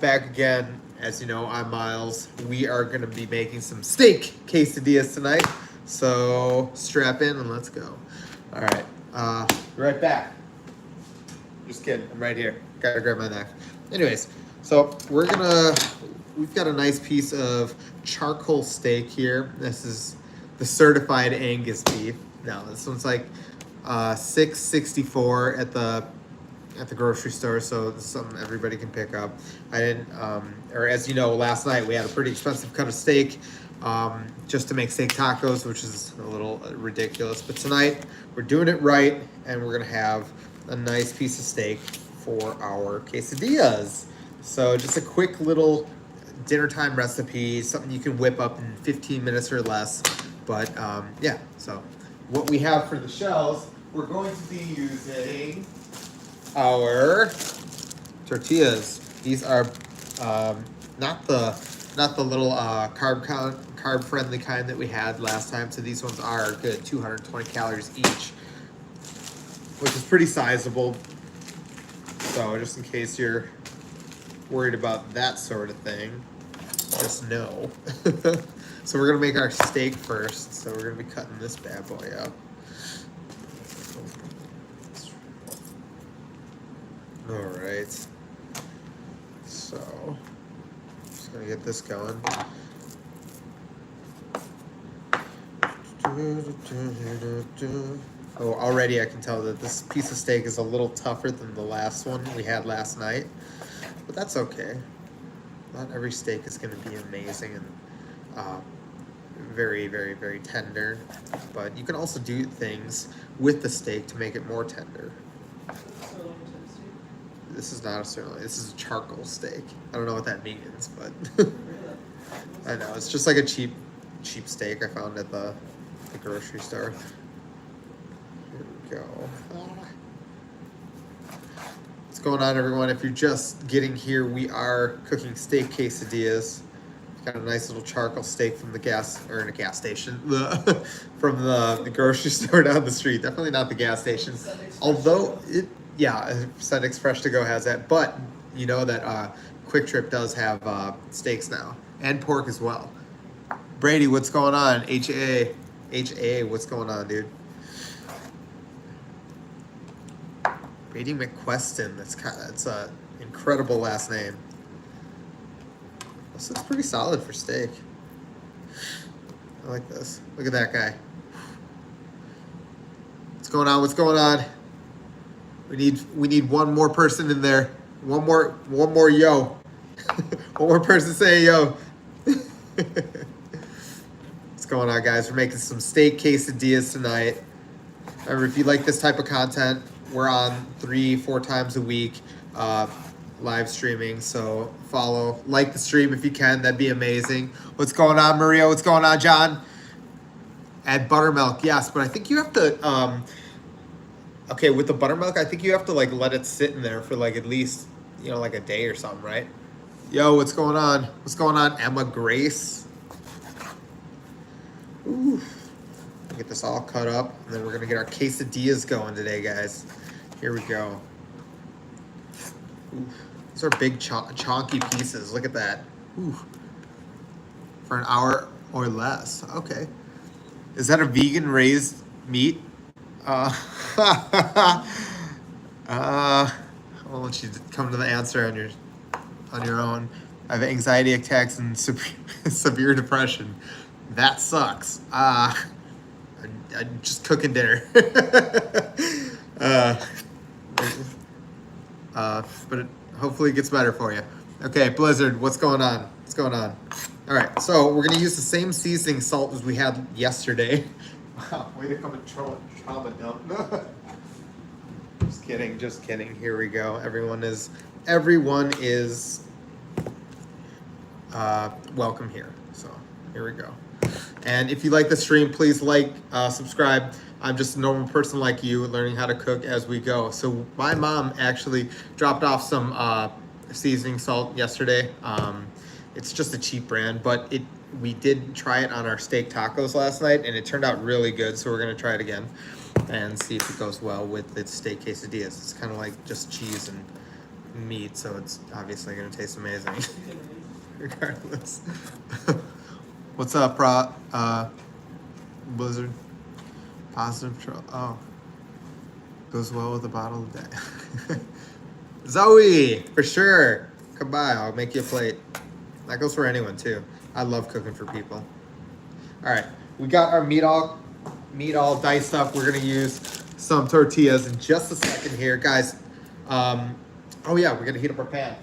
Back again. As you know, I'm Miles. We are going to be making some steak quesadillas tonight. So strap in and let's go. All right. Right back. Just kidding. I'm right here. Gotta grab my knife. Anyways, so we've got a nice piece of charcoal steak here. This is the certified Angus beef. Now, this one's like $6.64 at the grocery store, so this is something everybody can pick up. I didn't, or as you know, last night we had a pretty expensive cut of steak just to make steak tacos, which is a little ridiculous. But tonight we're doing it right, and we're gonna have a nice piece of steak for our quesadillas. So just a quick little dinner time recipe, something you can whip up in 15 minutes or less. But yeah, so what we have for the shells, we're going to be using our tortillas. These are not the little carb friendly kind that we had last time. So these ones are good, 220 calories each, which is pretty sizable. So just in case you're worried about that sort of thing, just know. So we're gonna make our steak first. So we're gonna be cutting this bad boy up. All right, so just gonna get this going. Oh, already I can tell that this piece of steak is a little tougher than the last one we had last night, but that's okay. Not every steak is gonna be amazing and very, very, very tender, but you can also do things with the steak to make it more tender. This is not a sirloin. This is a charcoal steak. I don't know what that means, but I know it's just like a cheap steak I found at the grocery store. Here we go. What's going on, everyone? If you're just getting here, we are cooking steak quesadillas. Got a nice little charcoal steak from the gas station, from the grocery store down the street. Definitely not the gas station, although it. Yeah, Sundex Fresh to Go has that, but you know that Quick Trip does have steaks now and pork as well. Brady, what's going on? HA, what's going on, dude? Brady McQueston. That's a incredible last name. This looks pretty solid for steak. I like this. Look at that guy. What's going on? What's going on? We need one more person in there. One more yo. One more person saying yo. What's going on, guys? We're making some steak quesadillas tonight. Remember, if you like this type of content, we're on 3-4 times a week live streaming. So like the stream if you can. That'd be amazing. What's going on, Maria? What's going on, John? Add buttermilk, yes, but I think you have to okay, with the buttermilk, I think you have to like let it sit in there for like at least, like a day or something, right? Yo, what's going on? What's going on, Emma Grace? Ooh. Get this all cut up, and then we're gonna get our quesadillas going today, guys. Here we go. Ooh. These are big chonky pieces. Look at that. Ooh. For an hour or less. Okay. Is that a vegan raised meat? I'll let you come to the answer on your own. I have anxiety attacks and severe depression. That sucks. I'm just cooking dinner. But hopefully it gets better for you. Okay, Blizzard, what's going on? What's going on? All right, so we're gonna use the same seasoning salt as we had yesterday. Wow, way to come and trauma dump. Just kidding. Here we go. Everyone is welcome here. So here we go. And if you like the stream, please subscribe. I'm just a normal person like you, learning how to cook as we go. So my mom actually dropped off some seasoning salt yesterday. It's just a cheap brand, but we did try it on our steak tacos last night, and it turned out really good. So we're gonna try it again and see if it goes well with the steak quesadillas. It's kind of like just cheese and meat, so it's obviously gonna taste amazing, regardless. What's up, Blizzard? Positive troll. Oh, goes well with a bottle of day. Zoe, for sure. Come by, I'll make you a plate. That goes for anyone too. I love cooking for people. All right, we got our meat all diced up. We're gonna use some tortillas in just a second here, guys. Oh yeah, we're gonna heat up our pan.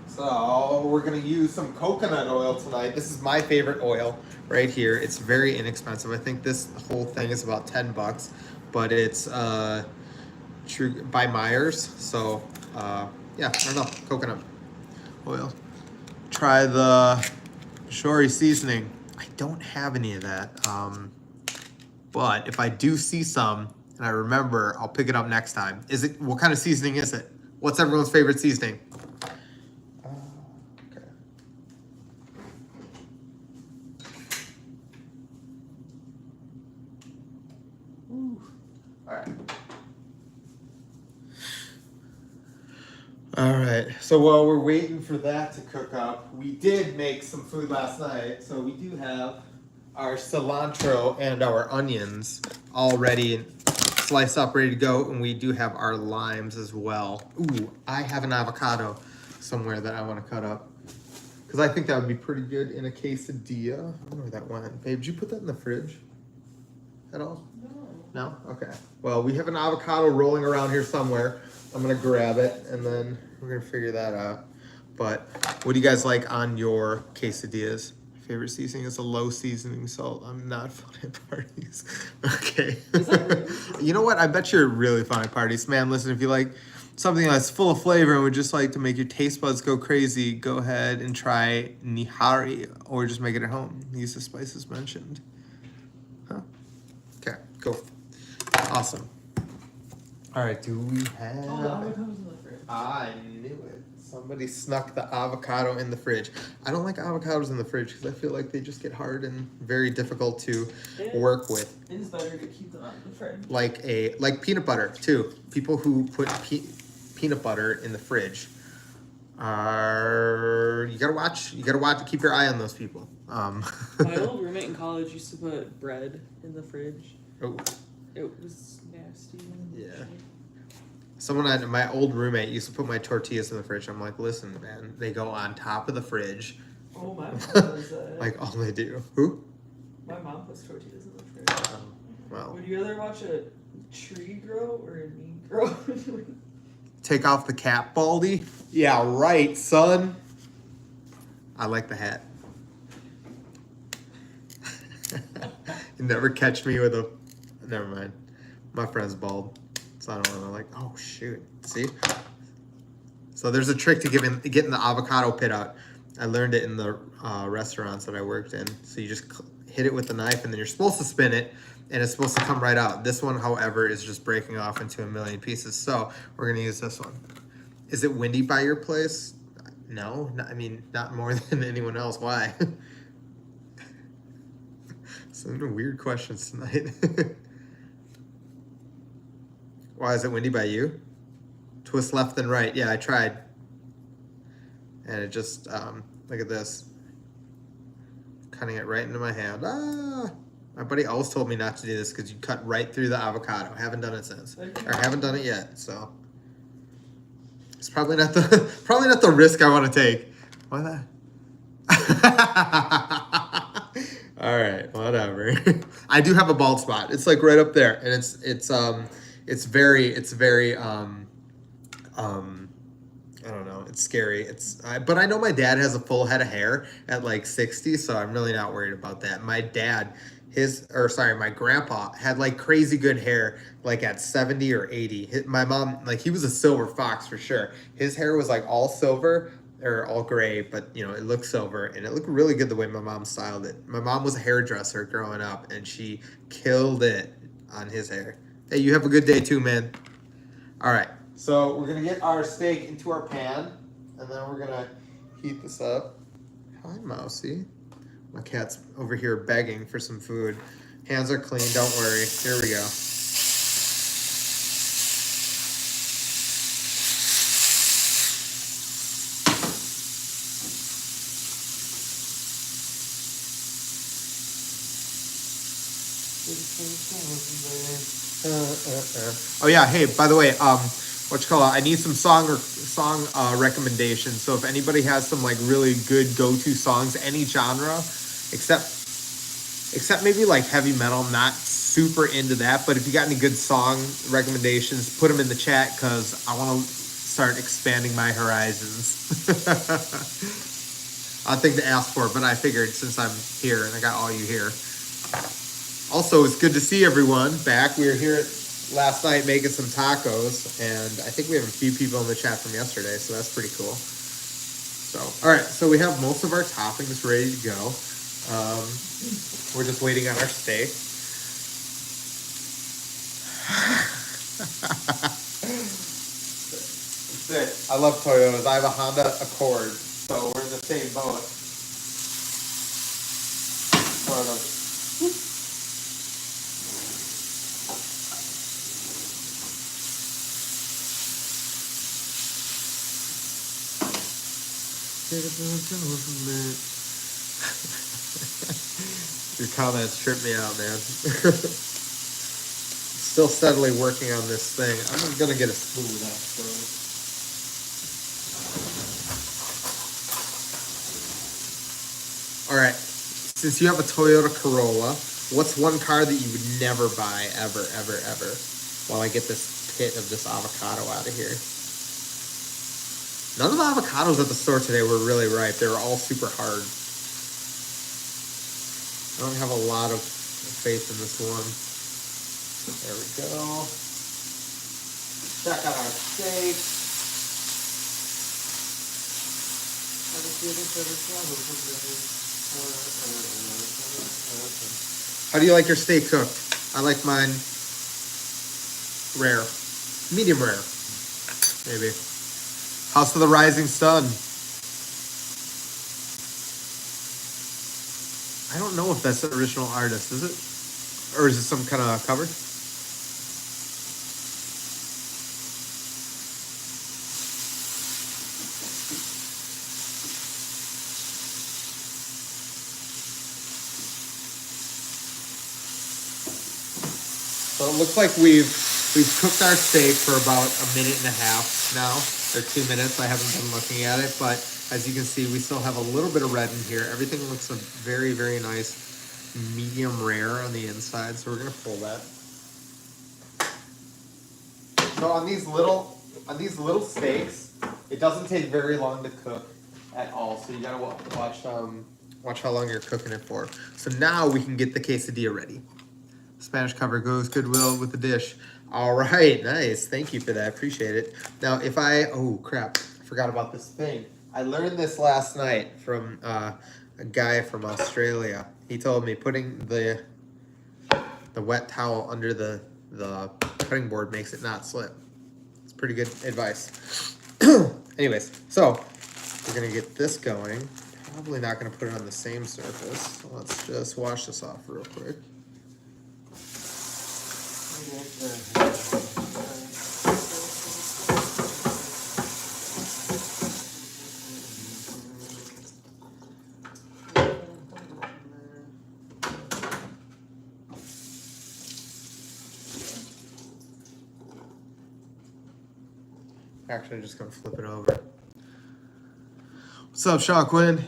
So we're gonna use some coconut oil tonight. This is my favorite oil right here. It's very inexpensive. I think this whole thing is about $10, but it's true by Myers. So yeah, I don't know, coconut oil. Try the shory seasoning. I don't have any of that, but if I do see some and I remember, I'll pick it up next time. What kind of seasoning is it? What's everyone's favorite seasoning? Okay. Ooh. All right. All right, so while we're waiting for that to cook up, we did make some food last night. So we do have our cilantro and our onions all ready and sliced up, ready to go. And we do have our limes as well. Ooh, I have an avocado somewhere that I want to cut up, because I think that would be pretty good in a quesadilla. I don't know where that went. Babe, did you put that in the fridge at all? No? Okay. Well, we have an avocado rolling around here somewhere. I'm going to grab it, and then we're going to figure that out. But what do you guys like on your quesadillas? Favorite seasoning is a low seasoning salt. I'm not fun at parties. Okay. You know what? I bet you're really fun at parties. Man, listen, if you like something that's full of flavor and would just like to make your taste buds go crazy, go ahead and try nihari, or just make it at home. Use the spices mentioned. Huh? Okay, cool. Awesome. All right, do we have... Oh, the avocado's in the fridge. I knew it. Somebody snuck the avocado in the fridge. I don't like avocados in the fridge because I feel like they just get hard and very difficult to work with. It is better to keep them out of the fridge. Like peanut butter, too. People who put peanut butter in the fridge are... You gotta watch. Keep your eye on those people. My old roommate in college used to put bread in the fridge. Oh. It was nasty. Yeah. My old roommate used to put my tortillas in the fridge. I'm like, listen, man, they go on top of the fridge. Oh, my mom does that. Like, all they do. Who? My mom puts tortillas in the fridge. Well. Would you rather watch a tree grow or a knee grow? Take off the cap, Baldy? Yeah, right, son. I like the hat. You never catch me with a... Never mind. My friend's bald, so I don't want to oh shoot. See? So there's a trick to getting the avocado pit out. I learned it in the restaurants that I worked in. So you just hit it with the knife, and then you're supposed to spin it, and it's supposed to come right out. This one, however, is just breaking off into a million pieces. So we're gonna use this one. Is it windy by your place? No, not more than anyone else. Why? Some weird questions tonight. Why is it windy by you? Twist left and right. Yeah, I tried. And it just, look at this. Cutting it right into my hand. Ah! My buddy always told me not to do this because you cut right through the avocado. I haven't done it since. Or haven't done it yet, so. It's probably not the risk I want to take. Why that? All right, whatever. I do have a bald spot. It's like right up there, and it's very I don't know, it's scary. But I know my dad has a full head of hair at like 60, so I'm really not worried about that. My grandpa had like crazy good hair like at 70 or 80. My mom, like, he was a silver fox for sure. His hair was like all silver or all gray, but it looked silver, and it looked really good the way my mom styled it. My mom was a hairdresser growing up, and she killed it on his hair. Hey, you have a good day too, man. All right, so we're gonna get our steak into our pan, and then we're gonna heat this up. Hi, Mousy. My cat's over here begging for some food. Hands are clean, don't worry. Here we go. Oh yeah, hey, by the way, what you call it? I need some song recommendations. So if anybody has some like really good go-to songs, any genre, except maybe like heavy metal, I'm not super into that. But if you got any good song recommendations, put them in the chat because I want to start expanding my horizons. Odd thing to ask for, but I figured since I'm here and I got all you here. Also, it's good to see everyone back. We were here last night making some tacos, and I think we have a few people in the chat from yesterday, so that's pretty cool. So, all right, so we have most of our toppings ready to go. We're just waiting on our steak. That's it. I love Toyotas. I have a Honda Accord, so we're in the same boat. Sort of. Your comments trip me out, man. Still steadily working on this thing. I'm gonna get a spoon actually. All right. Since you have a Toyota Corolla, what's one car that you would never buy ever, ever, ever? While I get this pit of this avocado out of here. None of the avocados at the store today were really ripe. They were all super hard. I don't have a lot of faith in this one. There we go. Check out our steak. How do you like your steak cooked? I like mine rare. Medium rare, maybe. House of the Rising Sun. I don't know if that's the original artist, is it? Or is it some kind of cover? So it looks like we've cooked our steak for about a minute and a half now, or 2 minutes. I haven't been looking at it, but as you can see, we still have a little bit of red in here. Everything looks a very, very nice medium rare on the inside, so we're gonna pull that. So on these little steaks, it doesn't take very long to cook at all. So you gotta watch how long you're cooking it for. So now we can get the quesadilla ready. Spanish cover goes goodwill with the dish. All right, nice. Thank you for that. Appreciate it. Now, oh crap, I forgot about this thing. I learned this last night from a guy from Australia. He told me putting the wet towel under the cutting board makes it not slip. It's pretty good advice. Anyways, so we're gonna get this going. Probably not gonna put it on the same surface. So let's just wash this off real quick. Actually, I'm just gonna flip it over. What's up, Sean Quinn?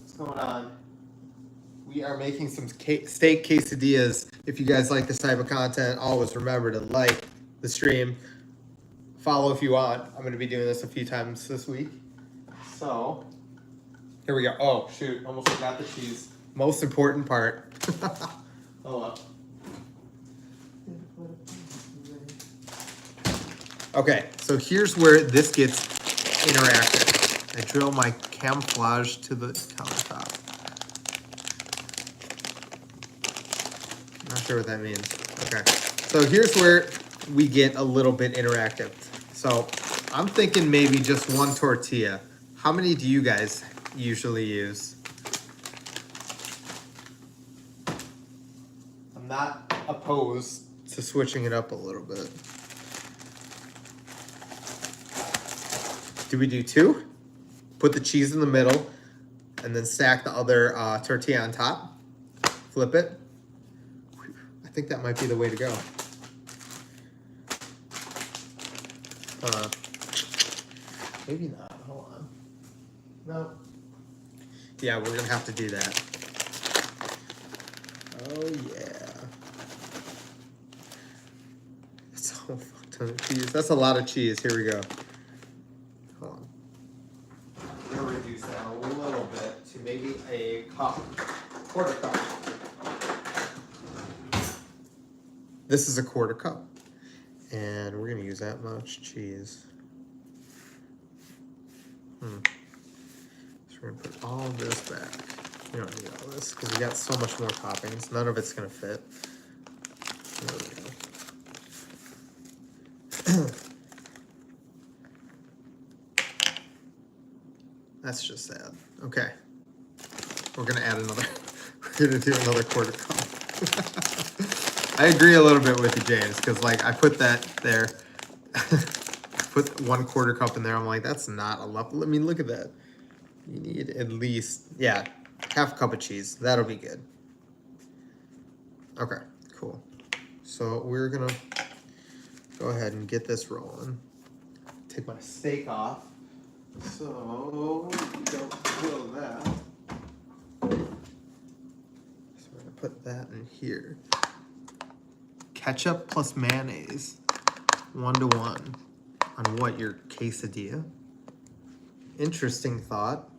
What's going on? We are making some steak quesadillas. If you guys like this type of content, always remember to like the stream. Follow if you want. I'm gonna be doing this a few times this week. So, here we go. Oh, shoot, almost forgot the cheese. Most important part. Hold up. Okay, so here's where this gets interactive. I drill my camouflage to the countertop. Not sure what that means. Okay, so here's where we get a little bit interactive. So I'm thinking maybe just one tortilla. How many do you guys usually use? I'm not opposed to switching it up a little bit. Do we do 2? Put the cheese in the middle and then stack the other tortilla on top. Flip it. think that might be the way to go. Maybe not. Hold on. No. Yeah, we're gonna have to do that. Oh yeah. That's a whole fuck ton of cheese. That's a lot of cheese. Here we go. Hold on. I'm gonna reduce that a little bit to maybe a cup, quarter cup. This is a quarter cup, and we're gonna use that much cheese. So we're gonna put all of this back. We don't need all this because we got so much more toppings. None of it's gonna fit. There we go. That's just sad. Okay. We're gonna add another, we're gonna do another quarter cup. I agree a little bit with you, James, because like I put that there. Put 1/4 cup in there. I'm like, that's not a lot. I mean, look at that. You need at least, yeah, half a cup of cheese. That'll be good. Okay, cool. So we're gonna go ahead and get this rolling. Take my steak off. So we don't kill that. So we're gonna put that in here. Ketchup plus mayonnaise, 1-to-1. On what, your quesadilla? Interesting thought.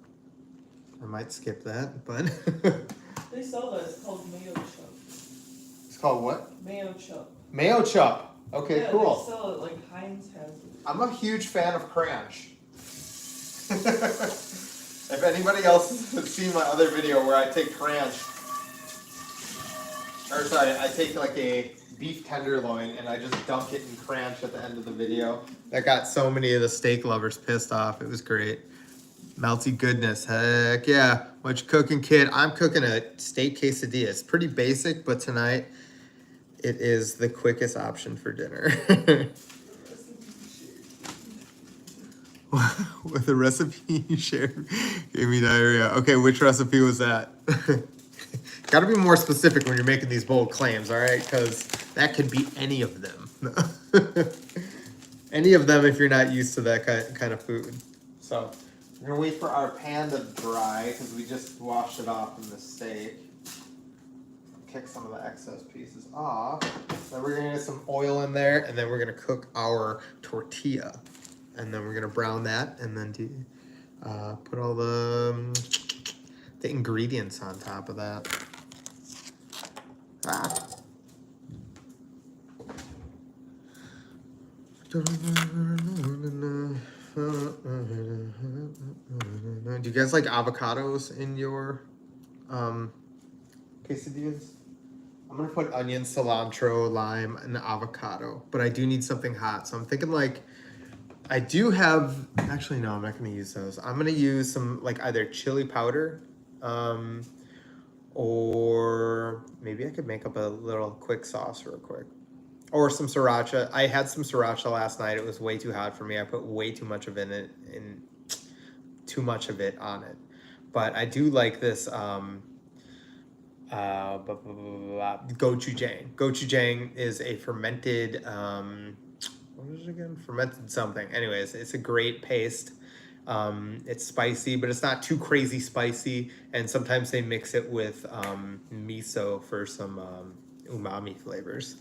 I might skip that, but They sell that. It's called mayo chup. it's called what? Mayo chup. Mayo chup. Okay, Yeah, cool. they sell it like Heinz has it. I'm a huge fan of Cranch. If anybody else has seen my other video where I take Cranch, or sorry, I take like a beef tenderloin and I just dunk it in Cranch at the end of the video. That got so many of the steak lovers pissed off. It was great. Melty goodness, heck yeah. What you cooking, kid? I'm cooking a steak quesadilla. It's pretty basic, but tonight it is the quickest option for dinner. With the recipe you shared, gave me diarrhea. Okay, which recipe was that? Got to be more specific when you're making these bold claims, all right? Because that could be any of them. Any of them if you're not used to that kind of food. So we're gonna wait for our pan to dry because we just washed it off from the steak. Kick some of the excess pieces off. Then we're gonna get some oil in there, and then we're gonna cook our tortilla, and then we're gonna brown that, and then put all the ingredients on top of that. Do you guys like avocados in your quesadillas? I'm gonna put onion, cilantro, lime, and avocado, but I do need something hot. So I'm thinking like, I do have, actually no, I'm not gonna use those. I'm gonna use some like either chili powder, or maybe I could make up a little quick sauce real quick. Or some sriracha. I had some sriracha last night. It was way too hot for me. I put way too much of it on it. But I do like this gochujang. Gochujang is a fermented what is it again? Fermented something. Anyways, it's a great paste. It's spicy, but it's not too crazy spicy. And sometimes they mix it with miso for some umami flavors.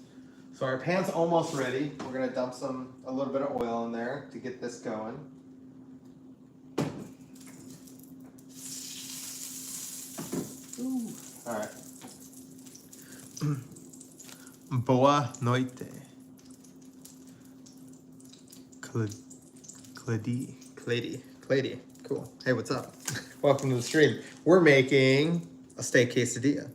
So our pan's almost ready. We're gonna dump a little bit of oil in there to get this going. Ooh. All right. Boa noite. Clady. Cool. Hey, what's up? Welcome to the stream. We're making a steak quesadilla.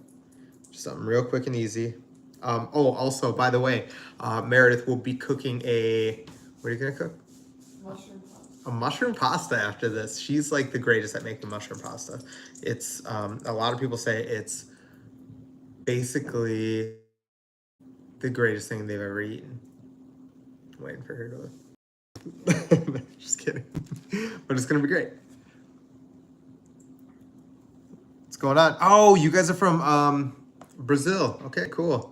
Just something real quick and easy. Also, by the way, Meredith will be cooking what are you gonna cook? Mushroom pasta. A mushroom pasta after this. She's like the greatest at making mushroom pasta. It's, a lot of people say it's basically the greatest thing they've ever eaten. I'm waiting for her to just kidding. But it's gonna be great. What's going on? Oh, you guys are from Brazil. Okay, cool.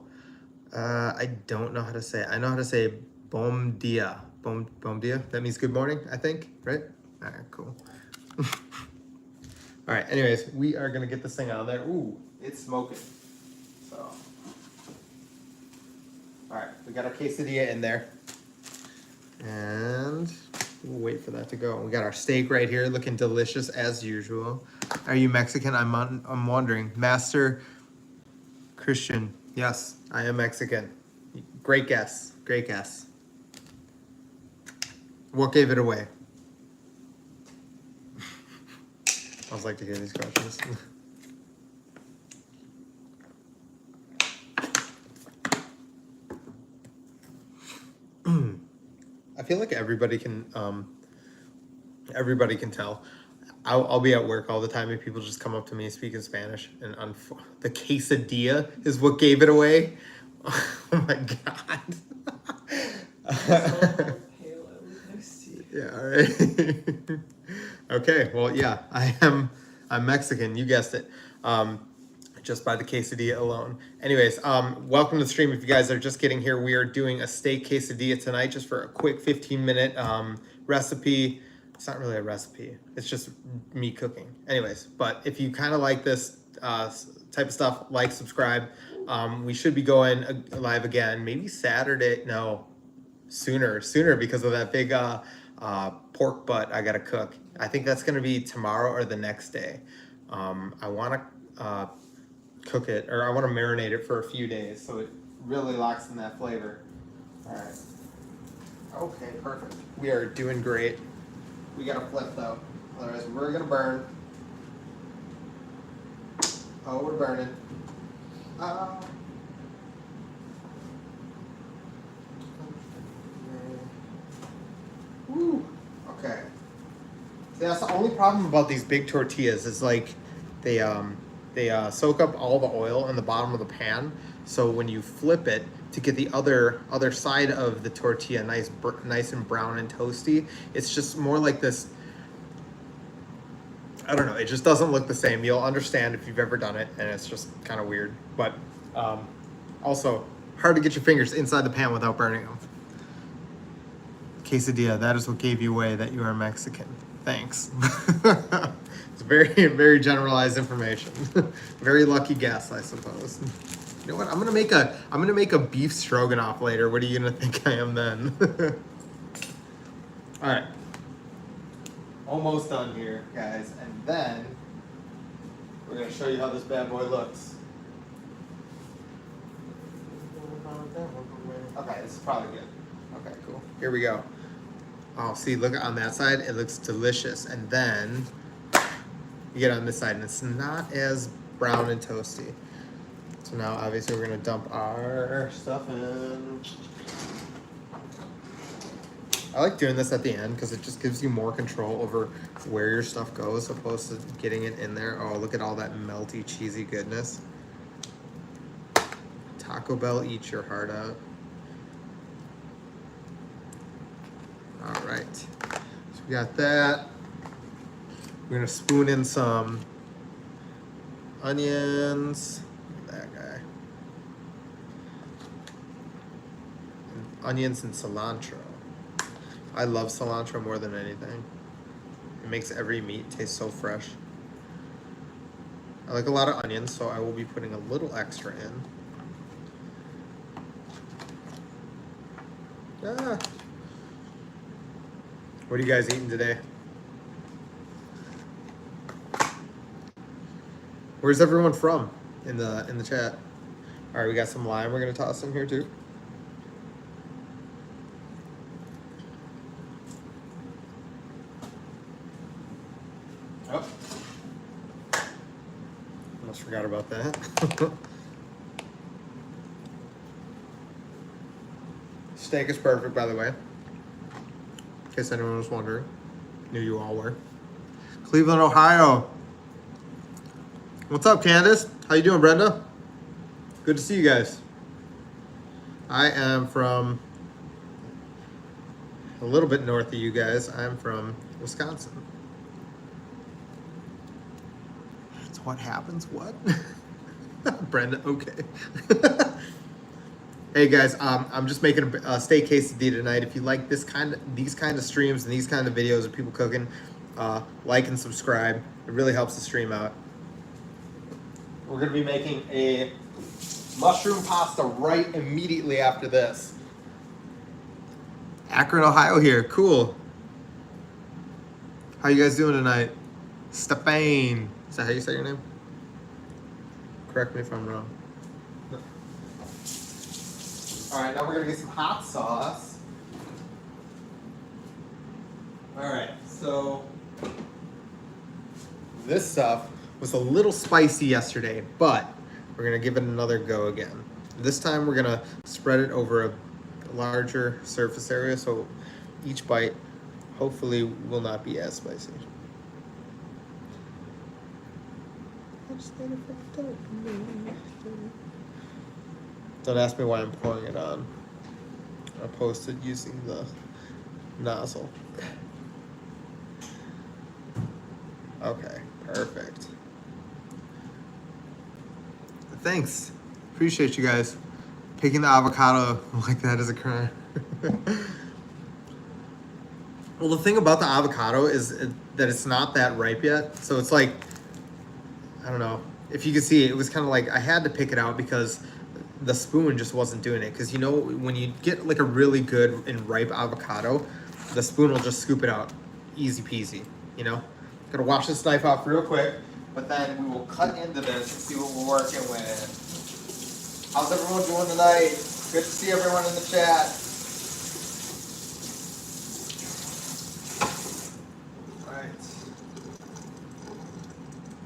I don't know how to say it. I know how to say bom dia. Bom dia. That means good morning, I think, right? All right, cool. All right, anyways, we are gonna get this thing out of there. Ooh, it's smoking. So, all right, we got our quesadilla in there. And we'll wait for that to go. We got our steak right here, looking delicious as usual. Are you Mexican? I'm wondering. Master Christian. Yes, I am Mexican. Great guess. Great guess. What gave it away? I always like to hear these questions. I feel like everybody can tell. I'll be at work all the time and people just come up to me speaking Spanish, and the quesadilla is what gave it away. Oh my god. Yeah, all right. Okay, well, yeah, I'm Mexican, you guessed it. Just by the quesadilla alone. Anyways, welcome to the stream. If you guys are just getting here, we are doing a steak quesadilla tonight, just for a quick 15-minute recipe. It's not really a recipe, it's just me cooking. Anyways, but if you kind of like this type of stuff, like, subscribe. We should be going live again, maybe Saturday. No, sooner because of that big pork butt I gotta cook. I think that's gonna be tomorrow or the next day. I want to cook it, or I want to marinate it for a few days so it really locks in that flavor. All right. Okay, perfect. We are doing great. We gotta flip though, otherwise we're gonna burn. Oh, we're burning. Woo. Okay. See, that's the only problem about these big tortillas is like they soak up all the oil in the bottom of the pan. So when you flip it to get the other side of the tortilla nice and brown and toasty, it's just more like this. I don't know. It just doesn't look the same. You'll understand if you've ever done it, and it's just kind of weird. But also hard to get your fingers inside the pan without burning them. Quesadilla. That is what gave you away that you are Mexican. Thanks. It's very generalized information. Very lucky guess, I suppose. You know what? I'm gonna make a beef stroganoff later. What are you gonna think I am then? All right. Almost done here, guys, and then we're gonna show you how this bad boy looks. Okay, this is probably good. Okay, cool. Here we go. Oh, see, look on that side, it looks delicious. And then you get on this side and it's not as brown and toasty. So now obviously we're gonna dump our stuff in. I like doing this at the end because it just gives you more control over where your stuff goes, opposed to getting it in there. Oh, look at all that melty, cheesy goodness. Taco Bell, eat your heart out. All right, so we got that. We're gonna spoon in some onions. Look at that guy. And onions and cilantro. I love cilantro more than anything. It makes every meat taste so fresh. I like a lot of onions, so I will be putting a little extra in. Ah. What are you guys eating today? Where's everyone from in the chat? All right, we got some lime we're gonna toss in here too. Oh, almost forgot about that. Steak is perfect, by the way. In case anyone was wondering. Knew you all were. Cleveland, Ohio. What's up, Candace? How you doing, Brenda? Good to see you guys. I am from a little bit north of you guys. I'm from Wisconsin. That's what happens. What? Brenda, okay. Hey guys, I'm just making a steak quesadilla tonight. If you like these kind of streams and these kind of videos of people cooking, like and subscribe. It really helps the stream out. We're gonna be making a mushroom pasta right immediately after this. Akron, Ohio here. Cool. How you guys doing tonight? Stefan. Is that how you say your name? Correct me if I'm wrong. All right, now we're gonna get some hot sauce. All right, so this stuff was a little spicy yesterday, but we're gonna give it another go again. This time we're gonna spread it over a larger surface area, so each bite hopefully will not be as spicy. Don't ask me why I'm pouring it on. I posted using the nozzle. Okay, perfect. Thanks. Appreciate you guys. Picking the avocado like that is a crime. Well, the thing about the avocado is that it's not that ripe yet. So it's like, I don't know. If you can see, it was kind of like I had to pick it out because the spoon just wasn't doing it. Because you know, when you get like a really good and ripe avocado, the spoon will just scoop it out. Easy peasy, you know? Gonna wash this knife off real quick, but then we will cut into this and see what we're working with. How's everyone doing tonight? Good to see everyone in the chat.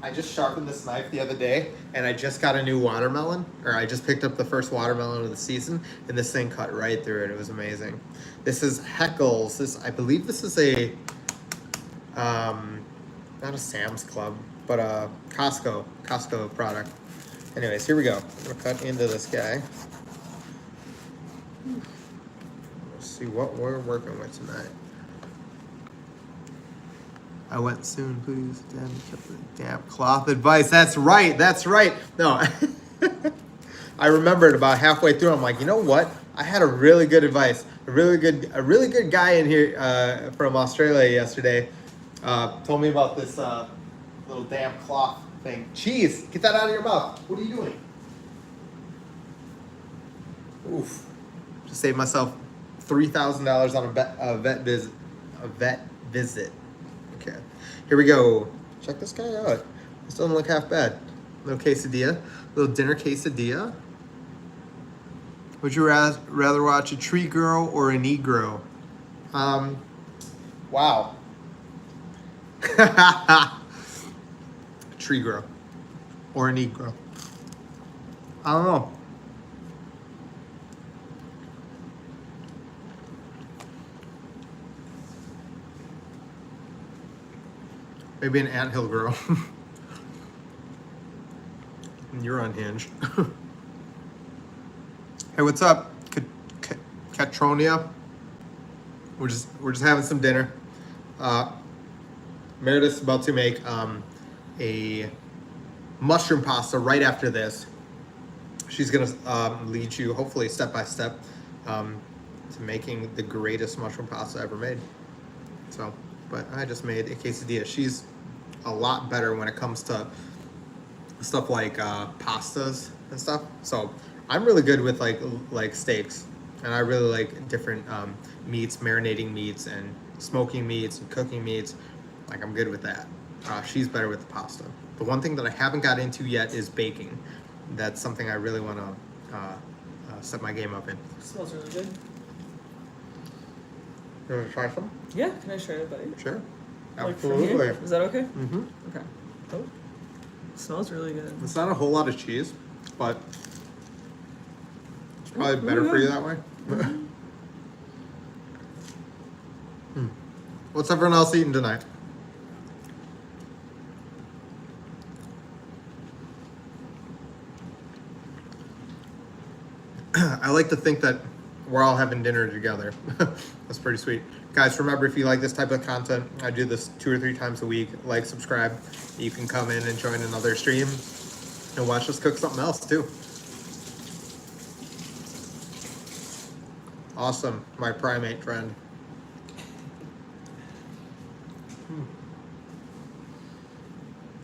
I just sharpened this knife the other day, and I just got a new watermelon, or I just picked up the first watermelon of the season, and this thing cut right through it. It was amazing. This is Heckles. I believe this is a, not a Sam's Club, but a Costco product. Anyways, here we go. I'm gonna cut into this guy. Let's see what we're working with tonight. I went soon, please. Damn cloth advice. That's right. That's right. No, I remembered about halfway through. I'm like, you know what? I had a really good advice. A really good guy in here from Australia yesterday told me about this little damn cloth thing. Cheese, get that out of your mouth. What are you doing? Oof. Just saved myself $3,000 on a vet visit. Okay, here we go. Check this guy out. This doesn't look half bad. Little quesadilla, little dinner quesadilla. Would you rather watch a tree grow or a Negro? Wow. Tree grow or a Negro. I don't know. Maybe an anthill grow. You're unhinged. Hey, what's up, Catronia? We're just having some dinner. Meredith's about to make a mushroom pasta right after this. She's gonna lead you, hopefully step by step, to making the greatest mushroom pasta ever made. So, but I just made a quesadilla. She's a lot better when it comes to stuff like pastas and stuff. So I'm really good with like steaks, and I really like different meats, marinating meats and smoking meats and cooking meats. Like, I'm good with that. She's better with the pasta. The one thing that I haven't got into yet is baking. That's something I really want to step my game up in. It smells really good. You want to try some? Yeah, can I try it, buddy? Sure. Like from here? Is that okay? Mm-hmm. Okay. Oh, it smells really good. It's not a whole lot of cheese, but it's probably better for you that way. What's everyone else eating tonight? I like to think that we're all having dinner together. That's pretty sweet. Guys, remember, if you like this type of content, I do this 2 or 3 times a week. Like, subscribe. You can come in and join another stream and watch us cook something else too. Awesome, my primate friend.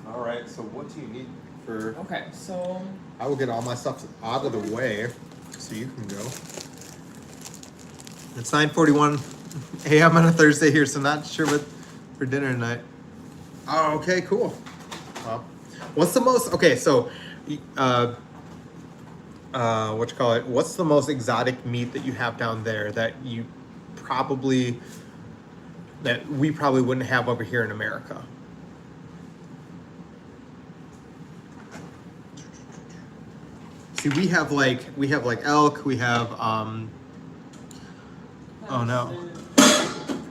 All right, so what do you need for... Okay, so I will get all my stuff out of the way so you can go. It's 9:41 a.m. on a Thursday here, so not sure what for dinner tonight. Oh, okay, cool. Well, what's the most... Okay, so... what you call it? What's the most exotic meat that you have down there that you probably... that we probably wouldn't have over here in America? See, we have like elk, we have oh no.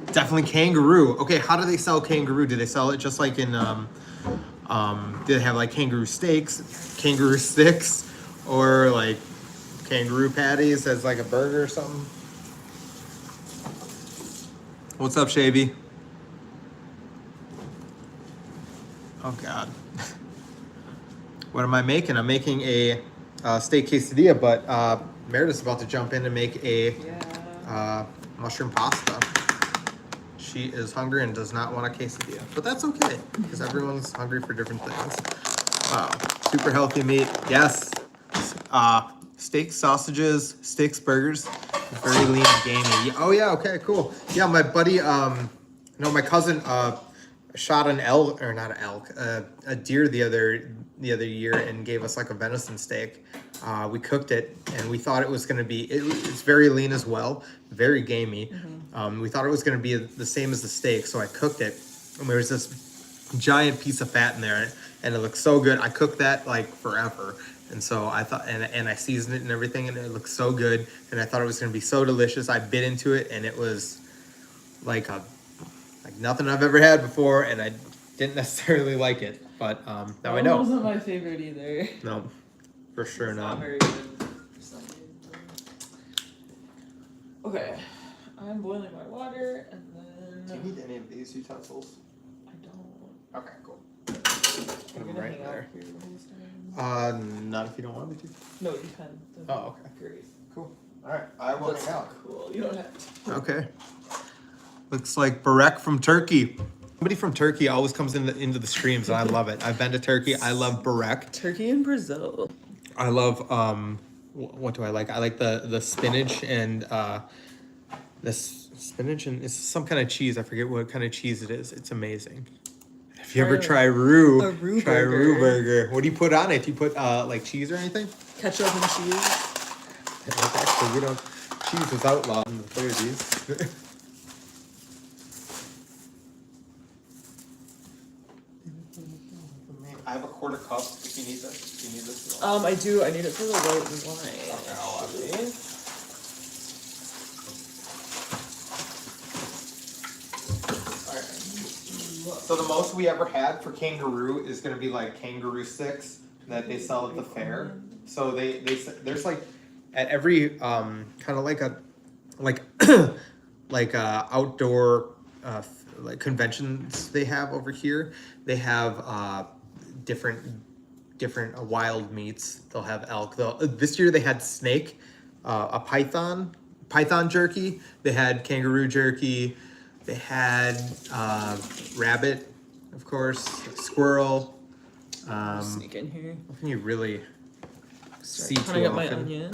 Definitely kangaroo. Okay, how do they sell kangaroo? Do they sell it just like in do they have like kangaroo steaks, kangaroo sticks, or like kangaroo patties as like a burger or something? What's up, Shavy? Oh god. What am I making? I'm making a steak quesadilla, but Meredith's about to jump in and make a mushroom pasta. She is hungry and does not want a quesadilla, but that's okay because everyone's hungry for different things. Wow, super healthy meat. Yes, steaks, sausages, steaks, burgers, very lean and gamey. Oh yeah, okay, cool. Yeah, my buddy, no, my cousin shot an elk, or not an elk, a deer the other year and gave us like a venison steak. We cooked it and we thought it was going to be, it's very lean as well, very gamey. We thought it was going to be the same as the steak, so I cooked it and there was this giant piece of fat in there and it looked so good. I cooked that like forever, and so I thought, and I seasoned it and everything, and it looked so good, and I thought it was going to be so delicious. I bit into it and it was like nothing I've ever had before, and I didn't necessarily like it, but now I know. That wasn't my favorite either. No, for sure It's not. very good. It's not good. Okay, I'm boiling my water, and then... Do you need any of these utensils? I don't. Okay, cool. You're Put them gonna right hang out there. here the whole time? Not if you don't want me to. No, you can. That'd be Oh, okay. Great. Cool. All right, I will That's hang out. cool. You don't have to. Okay. Looks like Barek from Turkey. Somebody from Turkey always comes into the streams, and I love it. I've been to Turkey. I love Barek. Turkey and Brazil. I love what do I like? I like the spinach and spinach and it's some kind of cheese. I forget what kind of cheese it is. It's amazing. If you ever try roux, a roux try a burger. roux burger. What do you put on it? Do you put like cheese or anything? Ketchup and cheese. Actually, we don't. Cheese was outlawed in the 30s. I have a quarter cup if you need this. Do you need this? I do. I need it for the white wine. Okay, I'll have it. Alright. So the most we ever had for kangaroo is going to be like kangaroo sticks that they sell at the fair. So there's like at every kind of like a outdoor like conventions they have over here. They have different wild meats. They'll have elk. This year they had snake, a python jerky. They had kangaroo jerky. They had rabbit, of course, squirrel. Sneak in here. Nothing you really see too Cutting up my often. onion.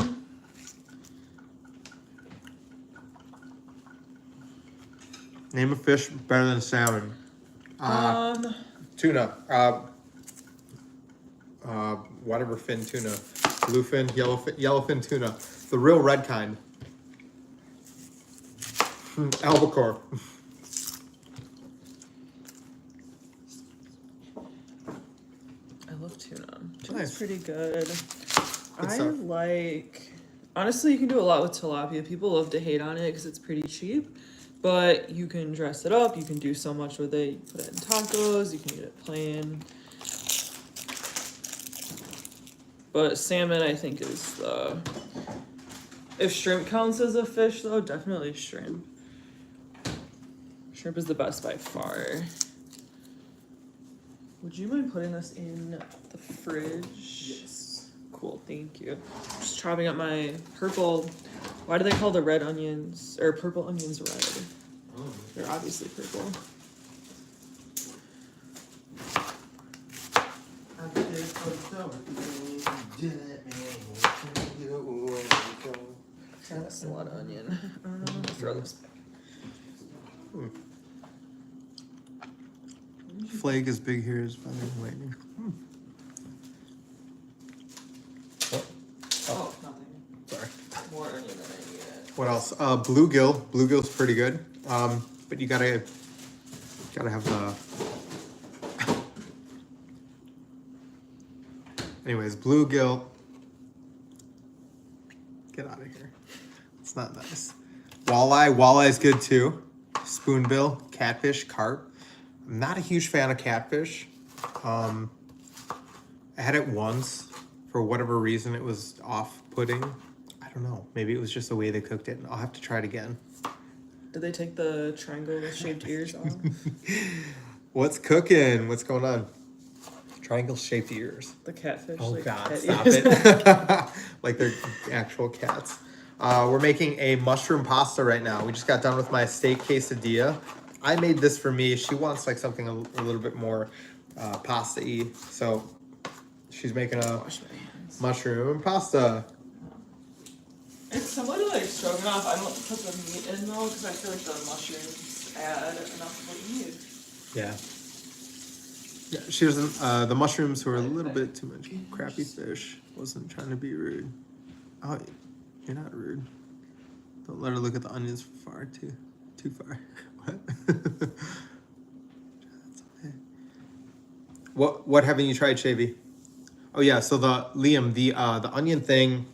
Name a fish better than salmon. Tuna. Whatever fin tuna. Bluefin, yellowfin tuna. The real red kind. Albacore. I love tuna. Tuna's Nice. pretty good. I stuff. like... Honestly, you can do a lot with tilapia. People love to hate on it because it's pretty cheap. But you can dress it up. You can do so much with it. You put it in tacos. You can eat it plain. But salmon, I think, is the... If shrimp counts as a fish, though, definitely shrimp. Shrimp is the best by far. Would you mind putting this in the fridge? Yes. Cool, thank you. Just chopping up my purple Why do they call the red onions or purple onions red? They're obviously purple. That's a lot of onion. Throw this back. Flag is big here is feather and lightning. What? Oh, nothing. Sorry. More onion than I needed. What else? Bluegill. Bluegill's pretty good. But you gotta have the. Anyways, bluegill. Get out of here. It's not nice. Walleye's good too. Spoonbill, catfish, carp. I'm not a huge fan of catfish. I had it once. For whatever reason, it was off-putting. I don't know. Maybe it was just the way they cooked it. I'll have to try it again. Did they take the triangle-shaped ears off? What's cooking? What's going on? Triangle-shaped ears. The catfish. Oh like God, cat stop ears. it. Like they're actual cats. We're making a mushroom pasta right now. We just got done with my steak quesadilla. I made this for me. She wants like something a little bit more pasta-y. So she's making a Wash my hands. mushroom pasta. It's similar to like stroganoff. I don't put the meat in though because I feel like the mushrooms add enough of what you need. Yeah. Yeah, she doesn't, the mushrooms were a little bit too much crappy fish. Wasn't trying to be rude. Oh, you're not rude. Don't let her look at the onions too far. What? That's okay. What haven't you tried, Shavy? Oh yeah, so the onion thing.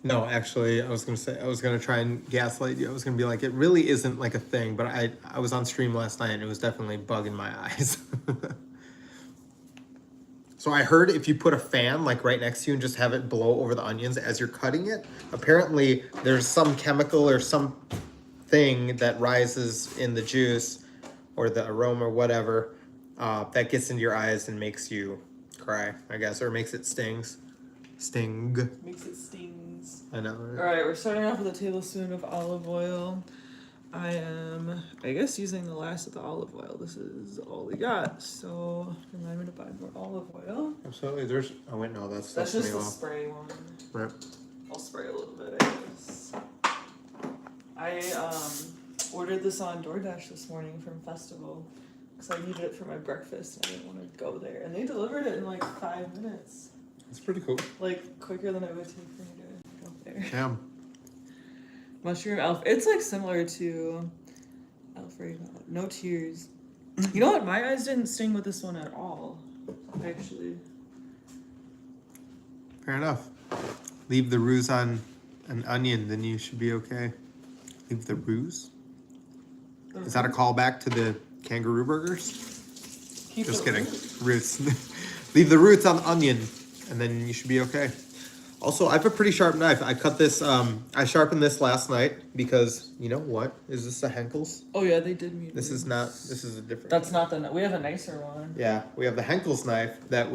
No, actually, I was gonna try and gaslight you. I was gonna be like, it really isn't like a thing, but I was on stream last night and it was definitely bugging my eyes. So I heard if you put a fan like right next to you and just have it blow over the onions as you're cutting it, apparently there's some chemical or some thing that rises in the juice or the aroma or whatever that gets into your eyes and makes you cry, I guess, or makes it sting. Makes it stings. I know. Right? All right, we're starting off with a tablespoon of olive oil. I am, I guess, using the last of the olive oil. This is all we got. So remind me to buy more olive oil. Absolutely. Oh wait, no, that's just the oil. spray one. Right. I'll spray a little bit, I guess. I ordered this on DoorDash this morning from Festival because I needed it for my breakfast. I didn't want to go there, and they delivered it in like 5 minutes. It's pretty cool. Like quicker than it would take for me to go there. Yeah. Mushroom It's like similar to Alfredo. No tears. You know what? My eyes didn't sting with this one at all. Actually. Fair enough. Leave the ruse on an onion, then you should be okay. Leave the ruse? Is that a callback to the kangaroo burgers? Keep Just it kidding. root. Roots. Leave the roots on the onion, and then you should be okay. Also, I have a pretty sharp knife. I cut this, I sharpened this last night because, you know what? Is this a Henkel's? Oh yeah, they did me. This is a different. That's not the. We have a nicer one. Yeah, we have the Henkel's knife that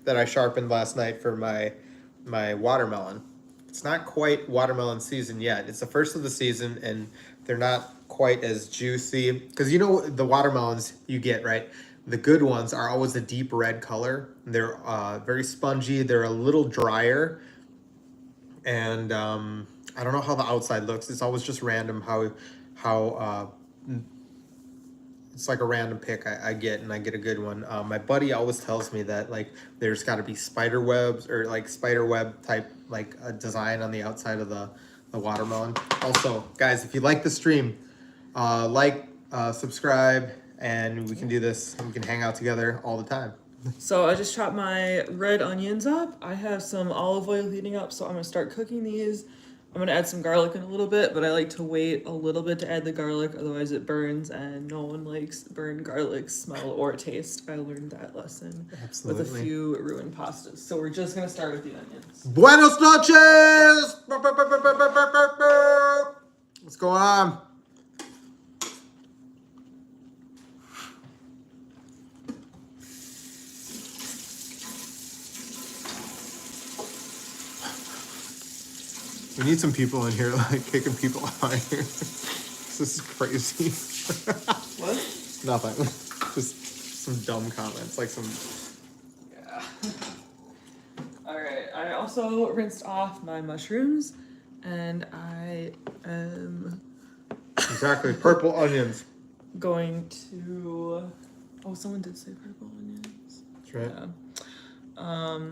I sharpened last night for my watermelon. It's not quite watermelon season yet. It's the first of the season, and they're not quite as juicy. Because you know the watermelons you get, right? The good ones are always a deep red color. They're very spongy. They're a little drier. And I don't know how the outside looks. It's always just random how it's like a random pick I get, and I get a good one. My buddy always tells me that like there's got to be spider webs or like spider web type like a design on the outside of the watermelon. Also, guys, if you like the stream, subscribe, and we can do this. We can hang out together all the time. So I just chopped my red onions up. I have some olive oil heating up, so I'm gonna start cooking these. I'm gonna add some garlic in a little bit, but I like to wait a little bit to add the garlic, otherwise it burns, and no one likes burned garlic smell or taste. I learned that lesson Absolutely. with a few ruined pastas. So we're just gonna start with the onions. Buenos noches! What's going on? We need some people in here, like kicking people out of here. This is crazy. What? Nothing. Just some dumb comments, like some. Yeah. Alright, I also rinsed off my mushrooms and I am Exactly, purple onions. going to. Oh, someone did say purple onions. That's right. Yeah.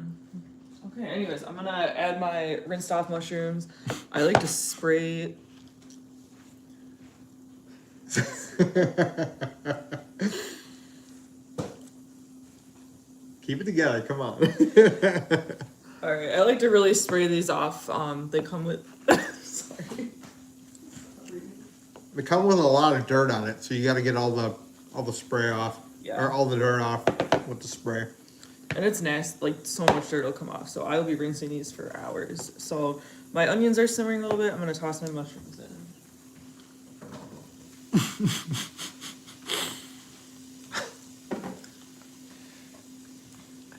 Okay, anyways, I'm gonna add my rinsed off mushrooms. I like to spray. Keep it together, come on. Alright, I like to really spray these off. They come with. Sorry. They come with a lot of dirt on it, so you gotta get all the spray off. Yeah. Or all the dirt off with the spray. And it's nasty, like so much dirt will come off. So I will be rinsing these for hours. So my onions are simmering a little bit. I'm gonna toss my mushrooms in.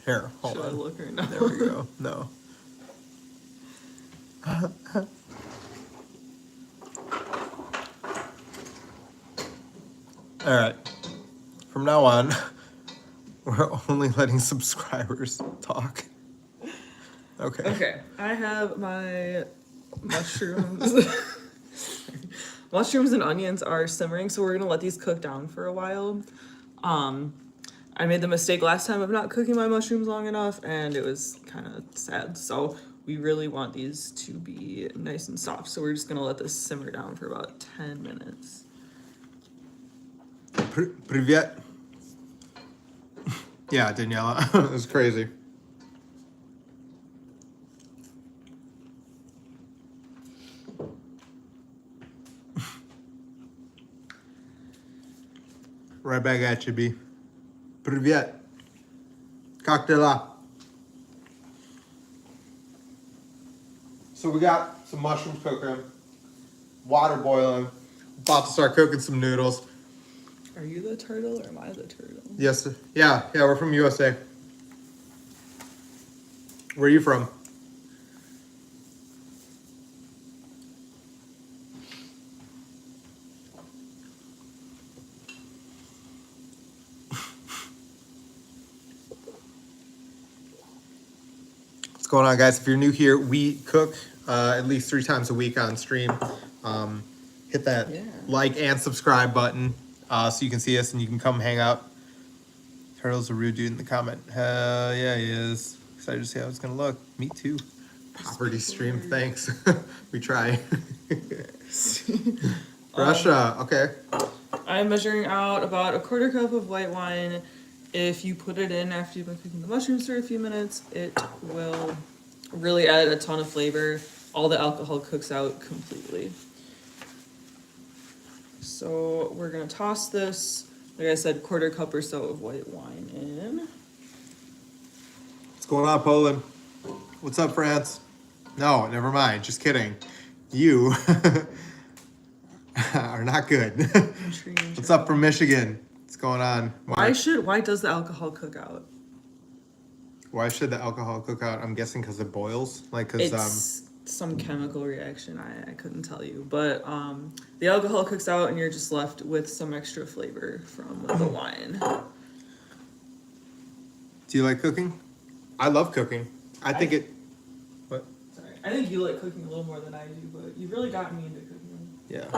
Here, hold Should I on. look or not? There we go. No. All right. From now on, we're only letting subscribers talk. Okay. Okay, I have my mushrooms. Mushrooms and onions are simmering, so we're gonna let these cook down for a while. I made the mistake last time of not cooking my mushrooms long enough, and it was kind of sad. So we really want these to be nice and soft. So we're just gonna let this simmer down for about 10 minutes. Привет. Yeah, Daniela. It was crazy. Right back at you, B. Привет. Как дела? So we got some mushrooms cooking, water boiling, about to start cooking some noodles. Are you the turtle or am I the turtle? Yes, yeah, we're from USA. Where are you from? What's going on, guys? If you're new here, we cook at least 3 times a week on stream. Hit that like and subscribe button so you can see us and you can come hang out. Turtle's a rude dude in the comment. Hell yeah, he is. Excited to see how it's gonna look. Me too. Poverty stream, thanks. We try. Russia, okay. I'm measuring out about a 1/4 cup of white wine. If you put it in after you've been cooking the mushrooms for a few minutes, it will really add a ton of flavor. All the alcohol cooks out completely. So we're gonna toss this, like I said, 1/4 cup or so of white wine in. What's going on, Poland? What's up, France? No, never mind. Just kidding. You are not good. What's up from Michigan? What's going on? Why does the alcohol cook out? Why should the alcohol cook out? I'm guessing because it boils. Like, It's because some chemical reaction. I couldn't tell you, but the alcohol cooks out, and you're just left with some extra flavor from the wine. Do you like cooking? I love cooking. I think it. What? Sorry, I think you like cooking a little more than I do, but you really got me into cooking. Yeah.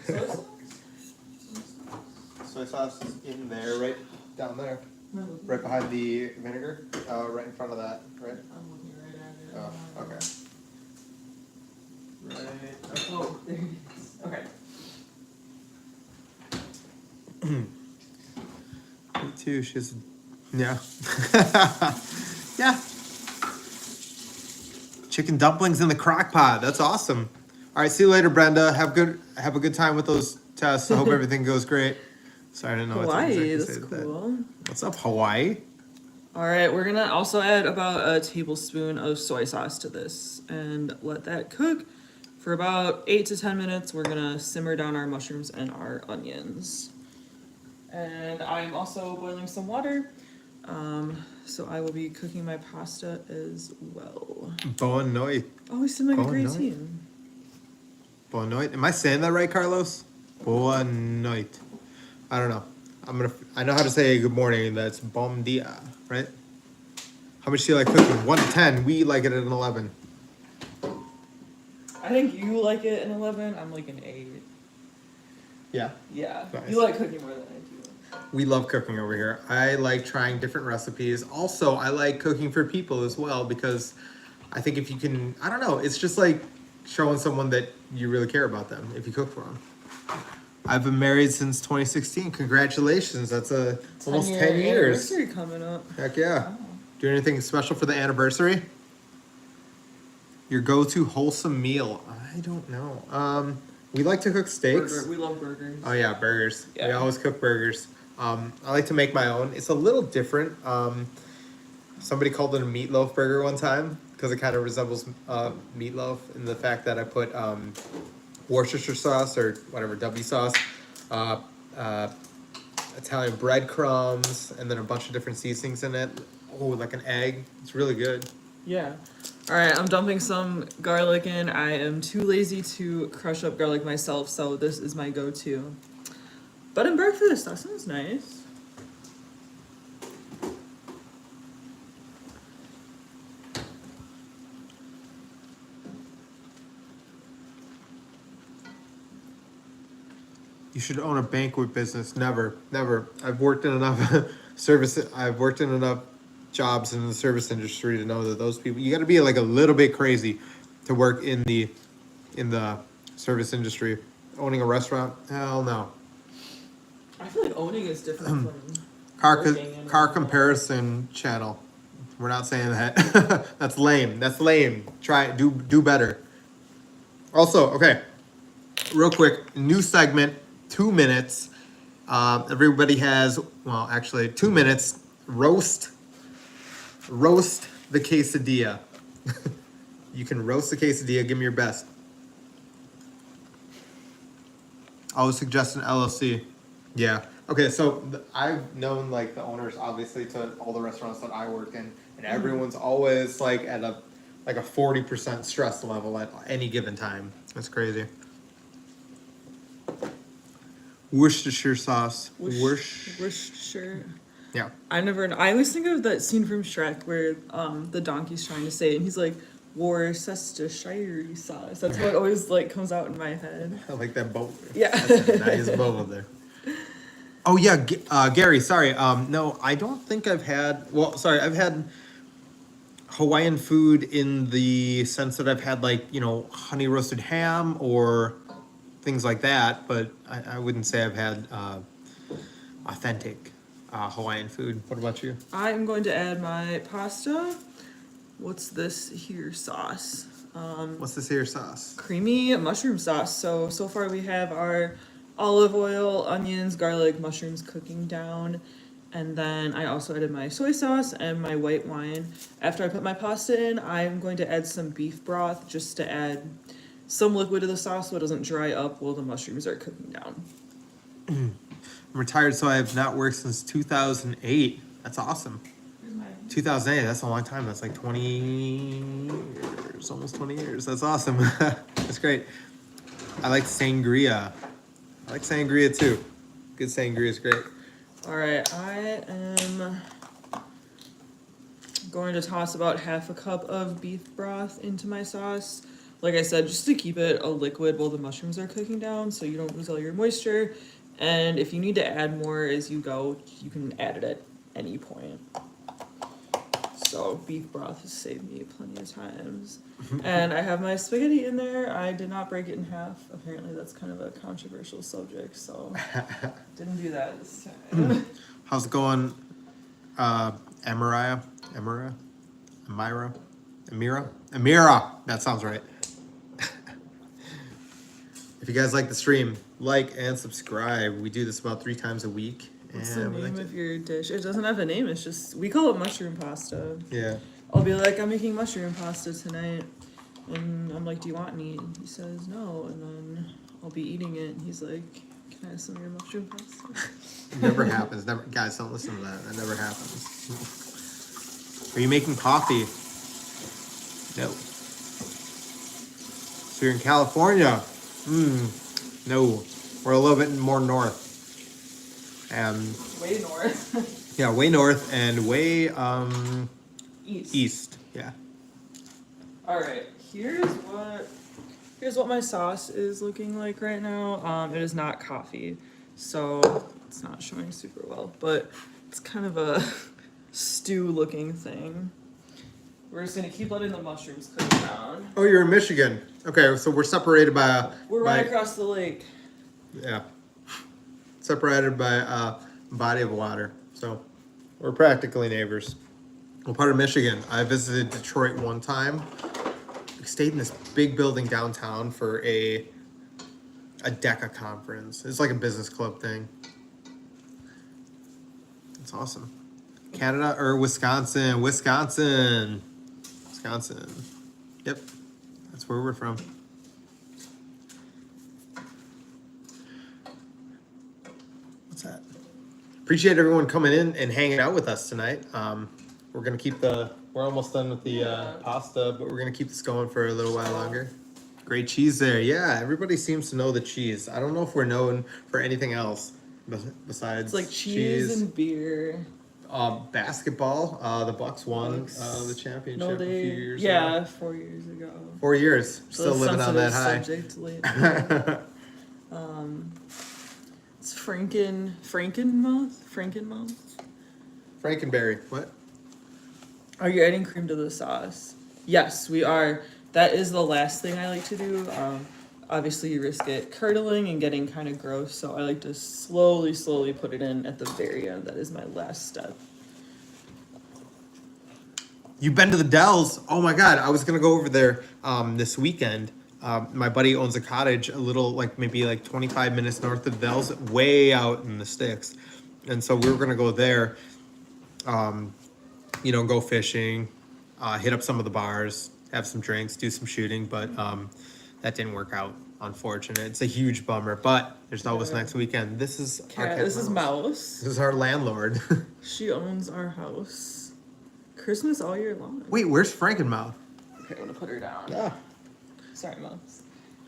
Soy sauce? Soy sauce is in there, right down there, right behind the vinegar, right in front of that, right? I'm looking right at it. Oh, okay. Right. Oh, there it is. Okay. Me too. She's, yeah. Yeah. Chicken dumplings in the crock pot. That's awesome. All right, see you later, Brenda. Have a good time with those tests. I hope everything goes great. Sorry, I didn't know what to Hawaii, exactly that's say to cool. that. What's up, Hawaii? All right, we're gonna also add about a tablespoon of soy sauce to this and let that cook for about 8 to 10 minutes. We're gonna simmer down our mushrooms and our onions. And I'm also boiling some water. So I will be cooking my pasta as well. Boa noite. Oh, we seem like a Boa great noite. team. Boa noite. Am I saying that right, Carlos? Boa noite. I don't know. I know how to say good morning, and that's bom dia, right? How much do you like cooking? 1 to 10. We like it at an 11. I think you like it an 11. I'm like an 8. Yeah. Yeah. Nice. You like cooking more than I do. We love cooking over here. I like trying different recipes. Also, I like cooking for people as well because I think if you can, I don't know, it's just like showing someone that you really care about them if you cook for them. I've been married since 2016. Congratulations. That's almost 10 years. Anniversary coming up. Heck yeah. Oh. Do anything special for the anniversary? Your go-to wholesome meal? I don't know. We like to cook steaks. We love burgers. Oh yeah, burgers. Yeah. We always cook burgers. I like to make my own. It's a little different. Somebody called it a meatloaf burger one time because it kind of resembles meatloaf in the fact that I put Worcestershire sauce or whatever, W sauce, Italian breadcrumbs, and then a bunch of different seasonings in it. Oh, like an egg. It's really good. Yeah. All right, I'm dumping some garlic in. I am too lazy to crush up garlic myself, so this is my go-to. Bed and breakfast, that sounds nice. You should own a banquet business. Never, never. I've worked in enough I've worked in enough jobs in the service industry to know that those people. You got to be like a little bit crazy to work in the service industry. Owning a restaurant, hell no. I feel like owning is different from Car working in car a- comparison channel. We're not saying that. That's lame. That's lame. Try do better. Also, okay, real quick, new segment. 2 minutes. Everybody has, well, actually 2 minutes. Roast the quesadilla. You can roast the quesadilla. Give me your best. I was suggesting LLC. Yeah. Okay, so I've known like the owners obviously to all the restaurants that I work in, and everyone's always like at a 40% stress level at any given time. That's crazy. Worcestershire sauce. Worcestershire. Yeah. I always think of that scene from Shrek where the donkey's trying to say it and he's like, Worcestershire sauce. That's what always like comes out in my head. I like that boat. Yeah. That's a nice boat there. Oh yeah, Gary. Sorry. No, I don't think I've had. Well, sorry, I've had Hawaiian food in the sense that I've had like honey roasted ham or things like that, but I wouldn't say I've had authentic Hawaiian food. What about you? I'm going to add my pasta. What's this here sauce? What's this here sauce? Creamy mushroom sauce. So far we have our olive oil, onions, garlic, mushrooms cooking down. And then I also added my soy sauce and my white wine. After I put my pasta in, I'm going to add some beef broth just to add some liquid to the sauce so it doesn't dry up while the mushrooms are cooking down. I'm retired, so I have not worked since 2008. That's awesome. 2008, that's a long time. That's like 20 years, almost 20 years. That's awesome. That's great. I like sangria. I like sangria too. Good sangria is great. All right, I am going to toss about half a cup of beef broth into my sauce. Like I said, just to keep it a liquid while the mushrooms are cooking down so you don't lose all your moisture. And if you need to add more as you go, you can add it at any point. So beef broth has saved me plenty of times. And I have my spaghetti in there. I did not break it in half. Apparently that's kind of a controversial subject, so didn't do that this time. How's it going, Amira? That sounds right. If you guys like the stream, like and subscribe. We do this about 3 times a week. What's the name of your dish? It doesn't have a name. It's just, we call it mushroom pasta. Yeah. I'll be like, I'm making mushroom pasta tonight. And I'm like, do you want any? And he says, no. And then I'll be eating it. And he's like, Can I have some of your mushroom pasta? It never happens. Never, guys, don't listen to that. That never happens. Are you making coffee? No. So you're in California? No. We're a little bit more north. And Way north. yeah, way north and way East. Yeah. All right. Here's what my sauce is looking like right now. It is not coffee, so it's not showing super well, but it's kind of a stew looking thing. We're just gonna keep letting the mushrooms cook down. Oh, you're in Michigan. Okay, so we're separated by a Right across the lake. Yeah. Separated by a body of water. So we're practically neighbors. Well, part of Michigan. I visited Detroit one time. We stayed in this big building downtown for a DECA conference. It's like a business club thing. It's awesome. Canada or Wisconsin? Wisconsin. Yep. That's where we're from. What's that? Appreciate everyone coming in and hanging out with us tonight. We're gonna keep we're almost done with the pasta, but we're gonna keep this going for a little while longer. Great cheese there. Yeah, everybody seems to know the cheese. I don't know if we're known for anything else besides It's like cheese and beer. Basketball. The Bucks won the championship a few years ago. Yeah, 4 years ago. 4 years. So Still living on that high. Subject lately. It's Frankenmouth. Frankenberry. What? Are you adding cream to the sauce? Yes, we are. That is the last thing I like to do. Obviously, you risk it curdling and getting kind of gross, so I like to slowly put it in at the very end. That is my last step. You've been to the Dells? Oh my God, I was gonna go over there this weekend. My buddy owns a cottage a little, like maybe like 25 minutes north of the Dells, way out in the sticks. And so we were gonna go there, go fishing, hit up some of the bars, have some drinks, do some shooting, but that didn't work out, unfortunate. It's a huge bummer, but there's always next weekend. This is our cat. This is Mouse. This is our landlord. She owns our house. Christmas all year long. Wait, where's Frankenmouth? Okay, I'm gonna put her down. Yeah. Sorry, Mouse.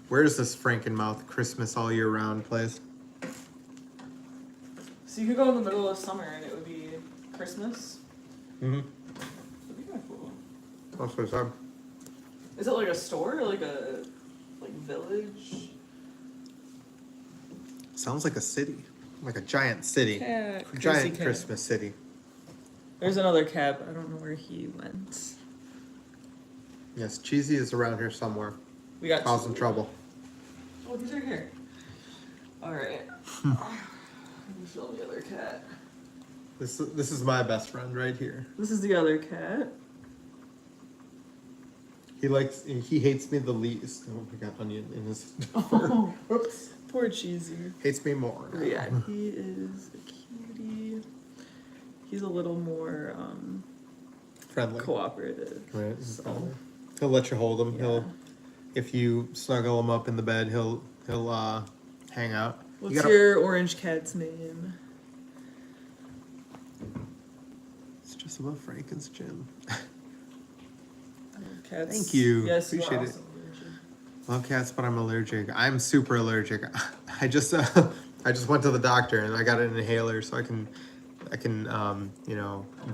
Where is this Frankenmouth Christmas all year round place? So you could go in the middle of summer and it would be Christmas. Mm-hmm. That'd be kind of cool. That's what I said. Is it like a store or like a village? Sounds like a city, like a giant city, giant Christmas city. There's another cat, but I don't know where he went. Yes, Cheesy is around here somewhere. We got causing trouble. Oh, these are here. All right. Let me show the other cat. This is my best friend right here. This is the other cat. He hates me the least. Oh, we got onion in his fur. Oh, Oops. poor Cheesy. Hates me more. Yeah, he is a cutie. He's a little more friendly, cooperative. Right. So. He'll let you hold him. Yeah. If you snuggle him up in the bed, he'll hang out. What's your orange cat's name? It's just above Franken's gym. Cats. Thank you. Yes, appreciate it. Allergic. Love cats, but I'm allergic. I'm super allergic. I just went to the doctor and I got an inhaler so I can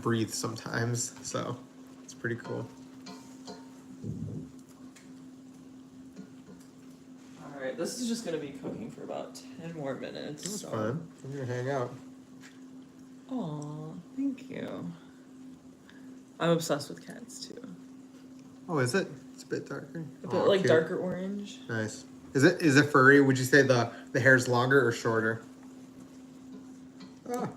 breathe sometimes. So it's pretty cool. All right, this is just gonna be cooking for about 10 more minutes. That's fun. I'm gonna hang out. Aw, thank you. I'm obsessed with cats too. Oh, is it? It's a bit darker. A bit like cute. Darker orange. Nice. Is it furry? Would you say the hair's longer or shorter? Ah.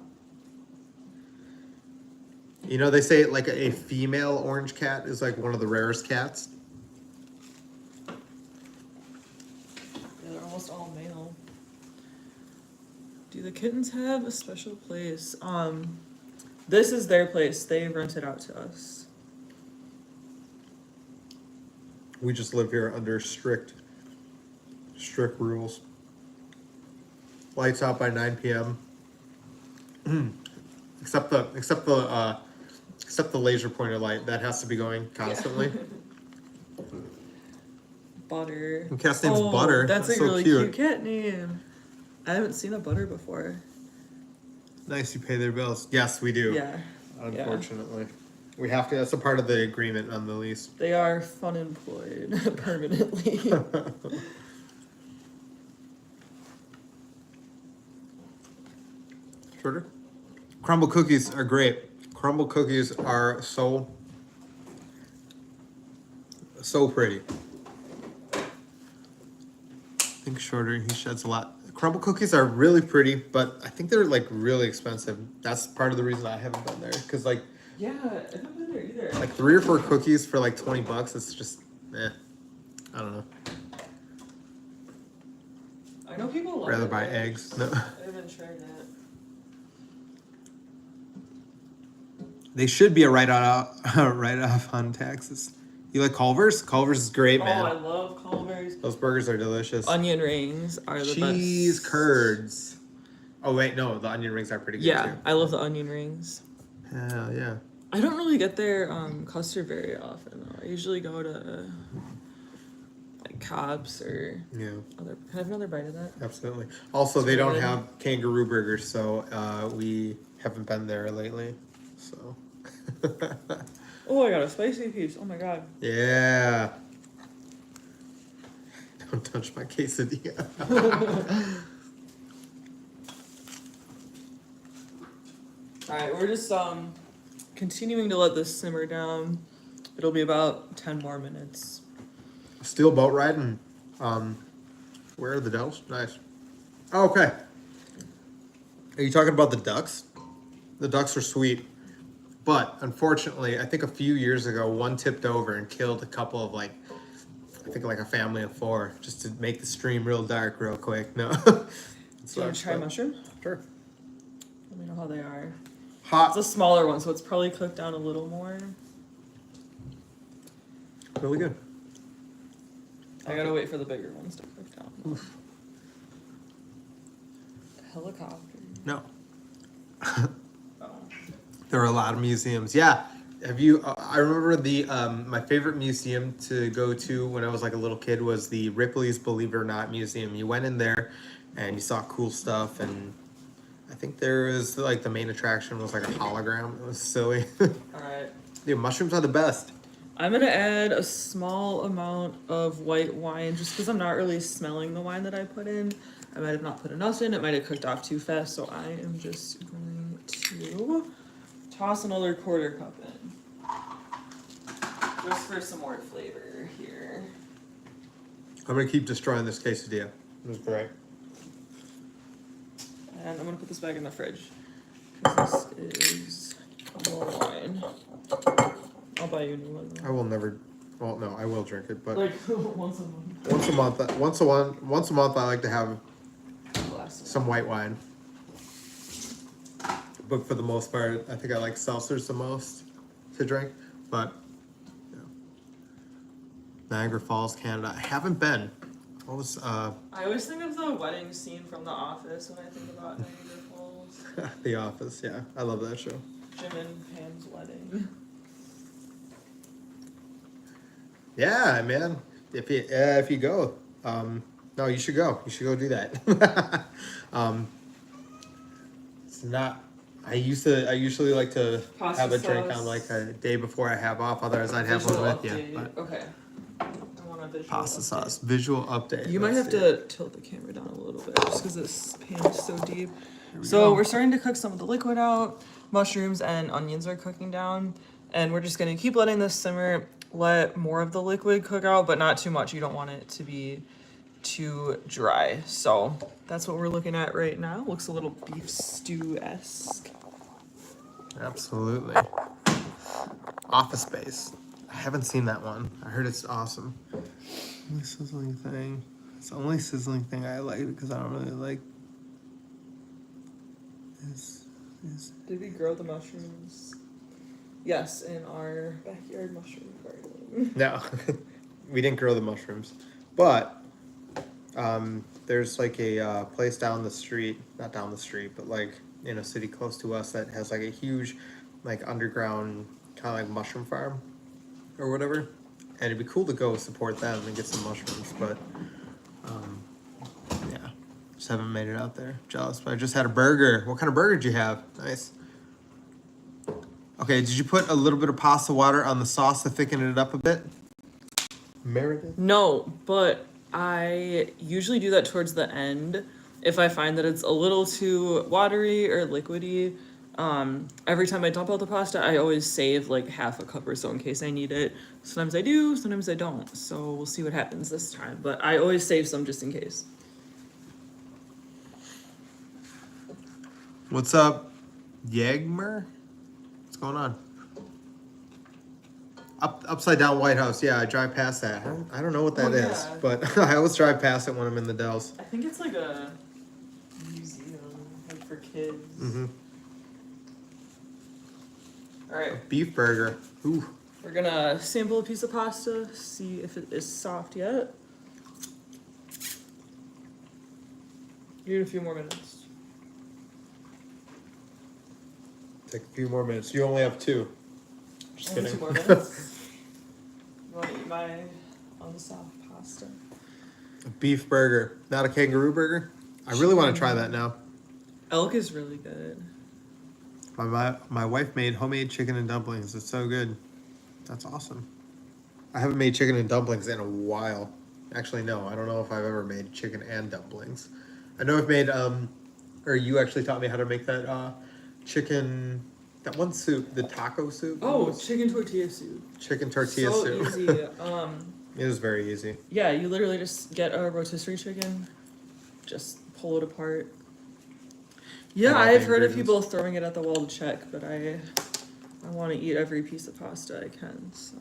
You know, they say like a female orange cat is like one of the rarest cats. Yeah, they're almost all male. Do the kittens have a special place? This is their place. They rent it out to us. We just live here under strict rules. Lights out by 9 p.m. except the laser pointer light that has to be going constantly. Butter. The cat's name's Butter. That's a so really cute cat name. I haven't seen a Butter before. Nice, you pay their bills. Yes, we do. Yeah. Unfortunately. We have to, that's a part of the agreement on the lease. They are fun employed permanently. Shorter? Crumble cookies are great. Crumble cookies are so pretty. I think Shorter, he sheds a lot. Crumble cookies are really pretty, but I think they're like really expensive. That's part of the reason I haven't been there. Cause like, yeah, I haven't been there either. like 3 or 4 cookies for like $20, it's just, I don't know. I know people love Rather it, buy right? eggs. No. I haven't tried that. They should be a write-off on taxes. You like Culver's? Culver's is great, man. Oh, I love Culver's. Those burgers are delicious. Onion rings are the best. Cheese curds. Oh wait, no, the onion rings are pretty good Yeah, too. I love the onion rings. Hell yeah. I don't really get their custard very often though. I usually go to like Cobb's or other. Can I have another bite of that? Absolutely. Also, they don't good. have kangaroo burgers, so we haven't been there lately. So. Oh, I got a spicy piece. Oh my god. Yeah. Don't touch my quesadilla. All right, we're just continuing to let this simmer down. It'll be about 10 more minutes. Still boat riding. Where are the dells? Nice. Oh, okay. Are you talking about the ducks? The ducks are sweet. But unfortunately, I think a few years ago, one tipped over and killed a couple of I think like a family of 4, just to make the stream real dark real quick. No. Do you want to try mushrooms? Sure. Let me know how they are. Hot. It's a smaller one, so it's probably cooked down a little more. Really good. I gotta wait for the bigger ones to cook down. Oof. Helicopter. No. Oh. There are a lot of museums. Yeah. Have you? I remember my favorite museum to go to when I was like a little kid was the Ripley's Believe It or Not Museum. You went in there, and you saw cool stuff, and I think there was like the main attraction was like a hologram. It was silly. All right. Dude, mushrooms are the best. I'm gonna add a small amount of white wine just because I'm not really smelling the wine that I put in. I might have not put enough in. It might have cooked off too fast, so I am just going to toss another 1/4 cup in. Just for some more flavor here. I'm gonna keep destroying this quesadilla. It was great. And I'm gonna put this back in the fridge. 'Cause this is more wine. I'll buy you a new one. I will never. Well, no, I will drink it, but Like once a month. Once a month, I like to have Glass. some white wine. But for the most part, I think I like seltzers the most to drink. But Niagara Falls, Canada. I haven't been. I always think of the wedding scene from The Office when I think about Niagara Falls. The Office, yeah. I love that show. Jim and Pam's wedding. Yeah, man. If you go, no, you should go. You should go do that. It's not. I usually like to Pasta have a drink sauce. on like a day before I have off. Otherwise, I'd have one with you. But Okay. I want a visual pasta update. sauce visual update. You might Let's have see. to tilt the camera down a little bit just because this pan is so deep. we So go. we're starting to cook some of the liquid out. Mushrooms and onions are cooking down. And we're just going to keep letting this simmer. Let more of the liquid cook out, but not too much. You don't want it to be too dry. So that's what we're looking at right now. Looks a little beef stew-esque. Absolutely. Office Space. I haven't seen that one. I heard it's awesome. Only sizzling thing. It's the only sizzling thing I like because I don't really like. Did we grow the mushrooms? Yes, in our backyard mushroom garden. No, we didn't grow the mushrooms, but There's like a place down the street, not down the street, but like in a city close to us that has like a huge, like underground kind of like mushroom farm or whatever. And it'd be cool to go support them and get some mushrooms, but yeah, just haven't made it out there. Jealous, but I just had a burger. What kind of burger did you have? Nice. Okay, did you put a little bit of pasta water on the sauce to thicken it up a bit? Meredith? No, but I usually do that towards the end if I find that it's a little too watery or liquidy. Every time I dump out the pasta, I always save like half a cup or so in case I need it. Sometimes I do, sometimes I don't. So we'll see what happens this time. But I always save some just in case. What's up, Yagmer? What's going on? Upside down White House. Yeah, I drive past that. I don't know what that is, yeah. but I always drive past it when I'm in the Dells. I think it's like a museum, like for kids. Mm-hmm. All right, Beef burger. Ooh. we're gonna sample a piece of pasta, see if it is soft yet. Give it a few more minutes. Take a few more minutes. You only have 2. Just Only kidding. 2 more minutes. You want to eat my unsoft pasta? A beef burger, not a kangaroo burger. I really want to try that now. Elk is really good. My wife made homemade chicken and dumplings. It's so good. That's awesome. I haven't made chicken and dumplings in a while. Actually, no. I don't know if I've ever made chicken and dumplings. I know I've made, or you actually taught me how to make that chicken, that one soup, the taco soup. Oh, chicken tortilla soup. Chicken tortilla So soup. easy. It was very easy. Yeah, you literally just get a rotisserie chicken, just pull it apart. Yeah, And all the I've heard of ingredients. people throwing it at the wall to check, but I want to eat every piece of pasta I can, so.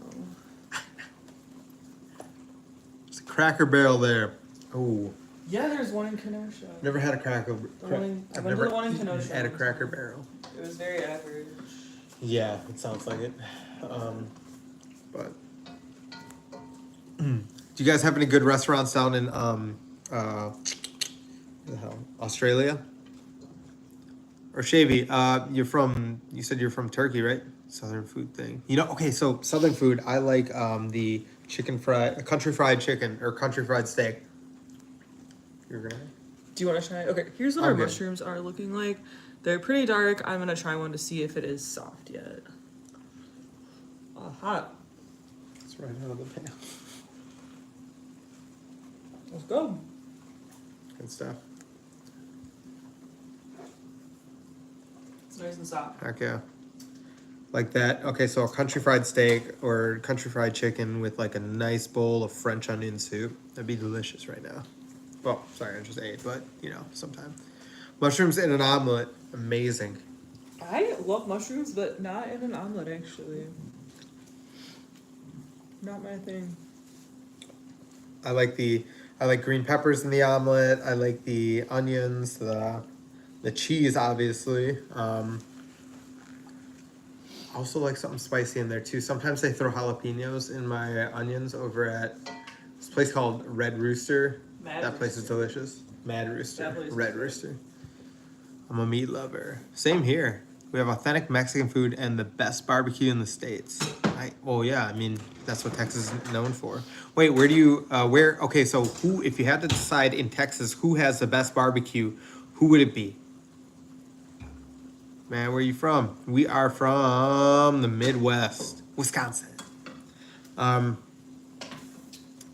There's a Cracker Barrel there. Oh, Yeah, there's one in Kenosha. never had a Cracker. The one in- I I've went to never the one in Kenosha. had a Cracker Barrel. It was very average. Yeah, it sounds like it. But do you guys have any good restaurants down in where the hell, Australia? Or Shavy, you said you're from Turkey, right? Southern food thing. You know, okay, so Southern food, I like the country fried chicken or country fried steak. You're gonna Do you want to try? Okay, here's what I'm our good. mushrooms are looking like. They're pretty dark. I'm gonna try one to see if it is soft yet. Oh, hot. It's right out of the pan. Let's go. Good stuff. It's nice and soft. Heck yeah. Like that. Okay, so a country fried steak or country fried chicken with like a nice bowl of French onion soup. That'd be delicious right now. Well, sorry, I just ate, but you know, sometime. Mushrooms in an omelet. Amazing. I love mushrooms, but not in an omelet, actually. Not my thing. I like green peppers in the omelet. I like the onions, the cheese, obviously. I also like something spicy in there too. Sometimes they throw jalapenos in my onions over at this place called Red Rooster. That place is delicious. Mad Rooster. Red Rooster. I'm a meat lover. Same here. We have authentic Mexican food and the best barbecue in the States. Well, yeah, I mean, that's what Texas is known for. Wait, okay, so if you had to decide in Texas who has the best barbecue, who would it be? Man, where are you from? We are from the Midwest, Wisconsin.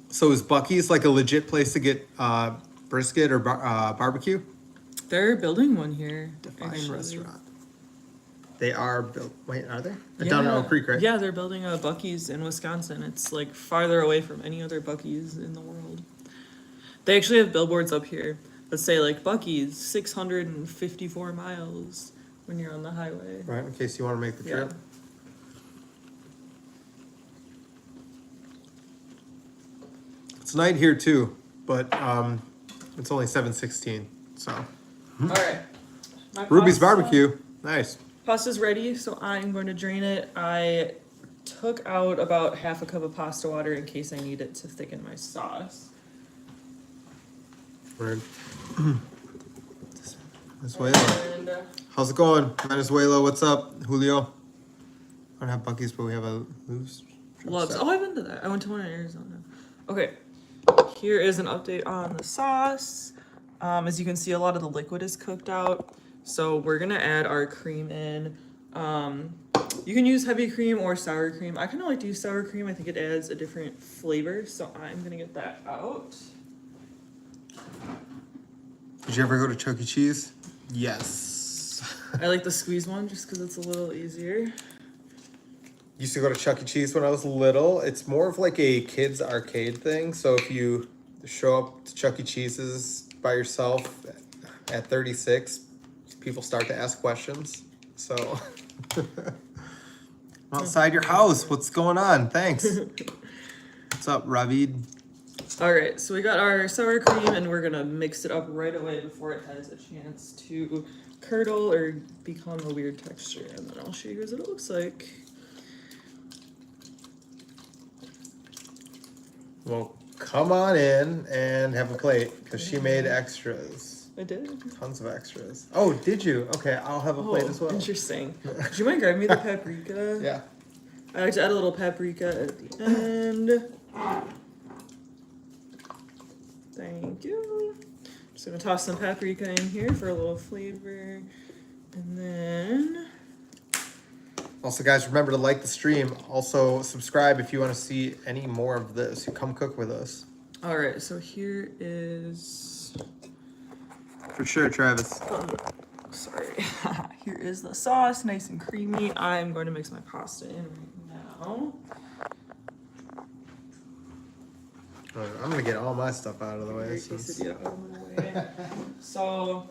So is Buc-ee's like a legit place to get brisket or barbecue? They're building one here. Define actually. restaurant. They are built. Wait, are they? Yeah. Down in Oak Creek, right? Yeah, they're building a Buc-ee's in Wisconsin. It's like farther away from any other Buc-ee's in the world. They actually have billboards up here that say like Buc-ee's 654 miles when you're on the highway. Right, in case you want to make the Yeah. trip. It's night here too, but it's only 7:16. So All right. My Ruby's pasta- barbecue, nice. Pasta's ready, so I'm going to drain it. I took out about half a cup of pasta water in case I need it to thicken my sauce. Word. Venezuela. And How's it going? Venezuela, what's up? Julio? I don't have Buc-ee's, but we have a loose. Loves. Oh, I've been to that. I went to one in Arizona. Okay. Here is an update on the sauce. As you can see, a lot of the liquid is cooked out. So we're gonna add our cream in. You can use heavy cream or sour cream. I kind of like to use sour cream. I think it adds a different flavor. So I'm gonna get that out. Did you ever go to Chuck E. Cheese? Yes. I like the squeeze one just because it's a little easier. Used to go to Chuck E. Cheese when I was little. It's more of like a kids arcade thing. So if you show up to Chuck E. Cheese's by yourself at 36, people start to ask questions. So outside your house, what's going on? Thanks. What's up, Ravid? All right, so we got our sour cream and we're gonna mix it up right away before it has a chance to curdle or become a weird texture. And then I'll show you guys what it looks like. Well, come on in and have a plate because she made extras. I did. Tons of extras. Oh, did you? Okay, I'll have a plate as well. Interesting. Would you mind grabbing me the paprika? Yeah. I like to add a little paprika at the end. Thank you. Just gonna toss some paprika in here for a little flavor. And then Also, guys, remember to like the stream. Also, subscribe if you want to see any more of this. Come cook with us. all right, so here is For sure, Travis. sorry. Here is the sauce, nice and creamy. I'm going to mix my pasta in right now. All right, I'm gonna get all my stuff out of the way. Your Since... quesadilla out of the way. So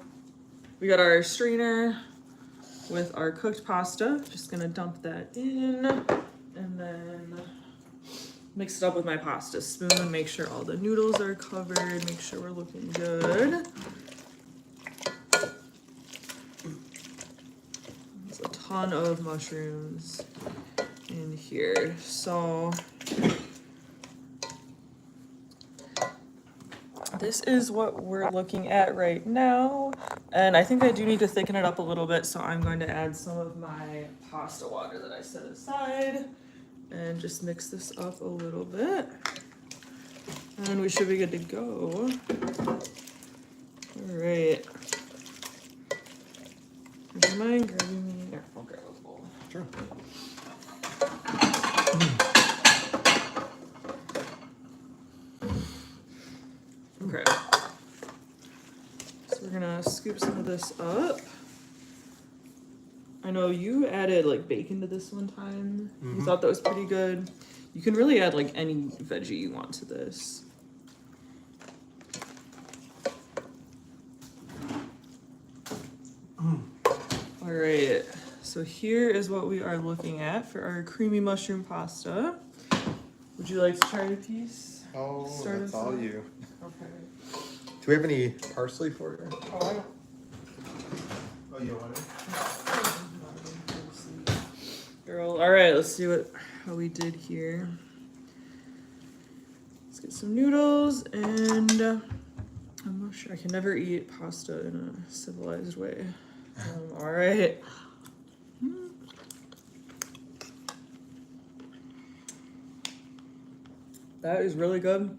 we got our strainer with our cooked pasta. Just gonna dump that in and then mix it up with my pasta spoon. Make sure all the noodles are covered. Make sure we're looking good. There's a ton of mushrooms in here. So this is what we're looking at right now. And I think I do need to thicken it up a little bit, so I'm going to add some of my pasta water that I set aside and just mix this up a little bit. And we should be good to go. All right. Would you mind grabbing me? Here, I'll grab a bowl. Sure. Okay. So we're gonna scoop some of this up. I know you added like bacon to this one time. You thought that was pretty good. You can really add like any veggie you want to this. All right, so here is what we are looking at for our creamy mushroom pasta. Would you like to try a piece? Oh, Start that's us all off. you. Okay. Do we have any parsley for you? Oh, I don't. Oh, you want it? Girl, all right, let's see how we did here. Let's get some noodles and I'm not sure. I can never eat pasta in a civilized way. All right. That is really good.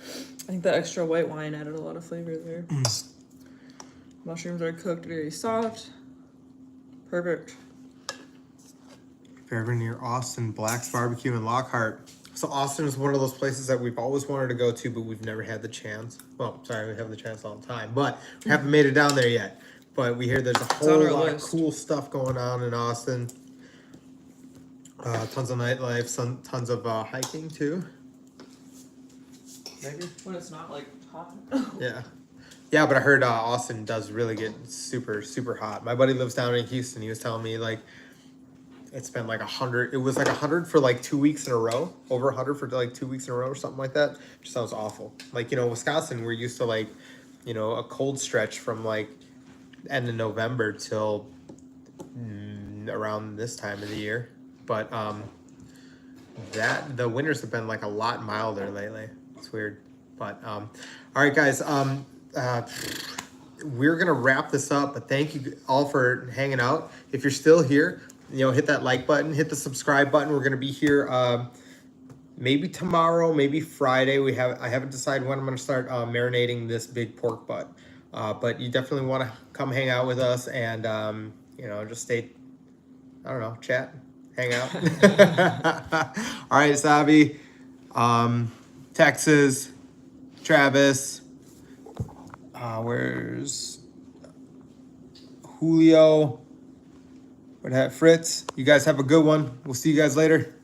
I think the extra white wine added a lot of flavor there. Mushrooms are cooked very soft. Perfect. If you're ever near Austin, Black's Barbecue in Lockhart. So Austin is one of those places that we've always wanted to go to, but we've never had the chance. Well, sorry, we have the chance all the time, but we haven't made it down there yet. But we hear there's a whole on our lot of list. cool stuff going on in Austin. Tons of nightlife, tons of hiking too. Maybe? When it's not like hot. Yeah. Yeah, but I heard Austin does really get super, super hot. My buddy lives down in Houston. He was telling me like it's been like 100. It was like 100 for like 2 weeks in a row. Over 100 for like 2 weeks in a row or something like that. Which sounds awful. Like, you know, Wisconsin, we're used to like, you know, a cold stretch from like end of November till around this time of the year. But the winters have been like a lot milder lately. It's weird. But all right, guys. We're gonna wrap this up. But thank you all for hanging out. If you're still here, hit that like button, hit the subscribe button. We're gonna be here. Maybe tomorrow, maybe Friday. I haven't decided when I'm gonna start marinating this big pork butt. But you definitely want to come hang out with us and just stay. I don't know, chat, hang out. All right, Sabi, Texas, Travis. Where's Julio? What Fritz? You guys have a good one. We'll see you guys later.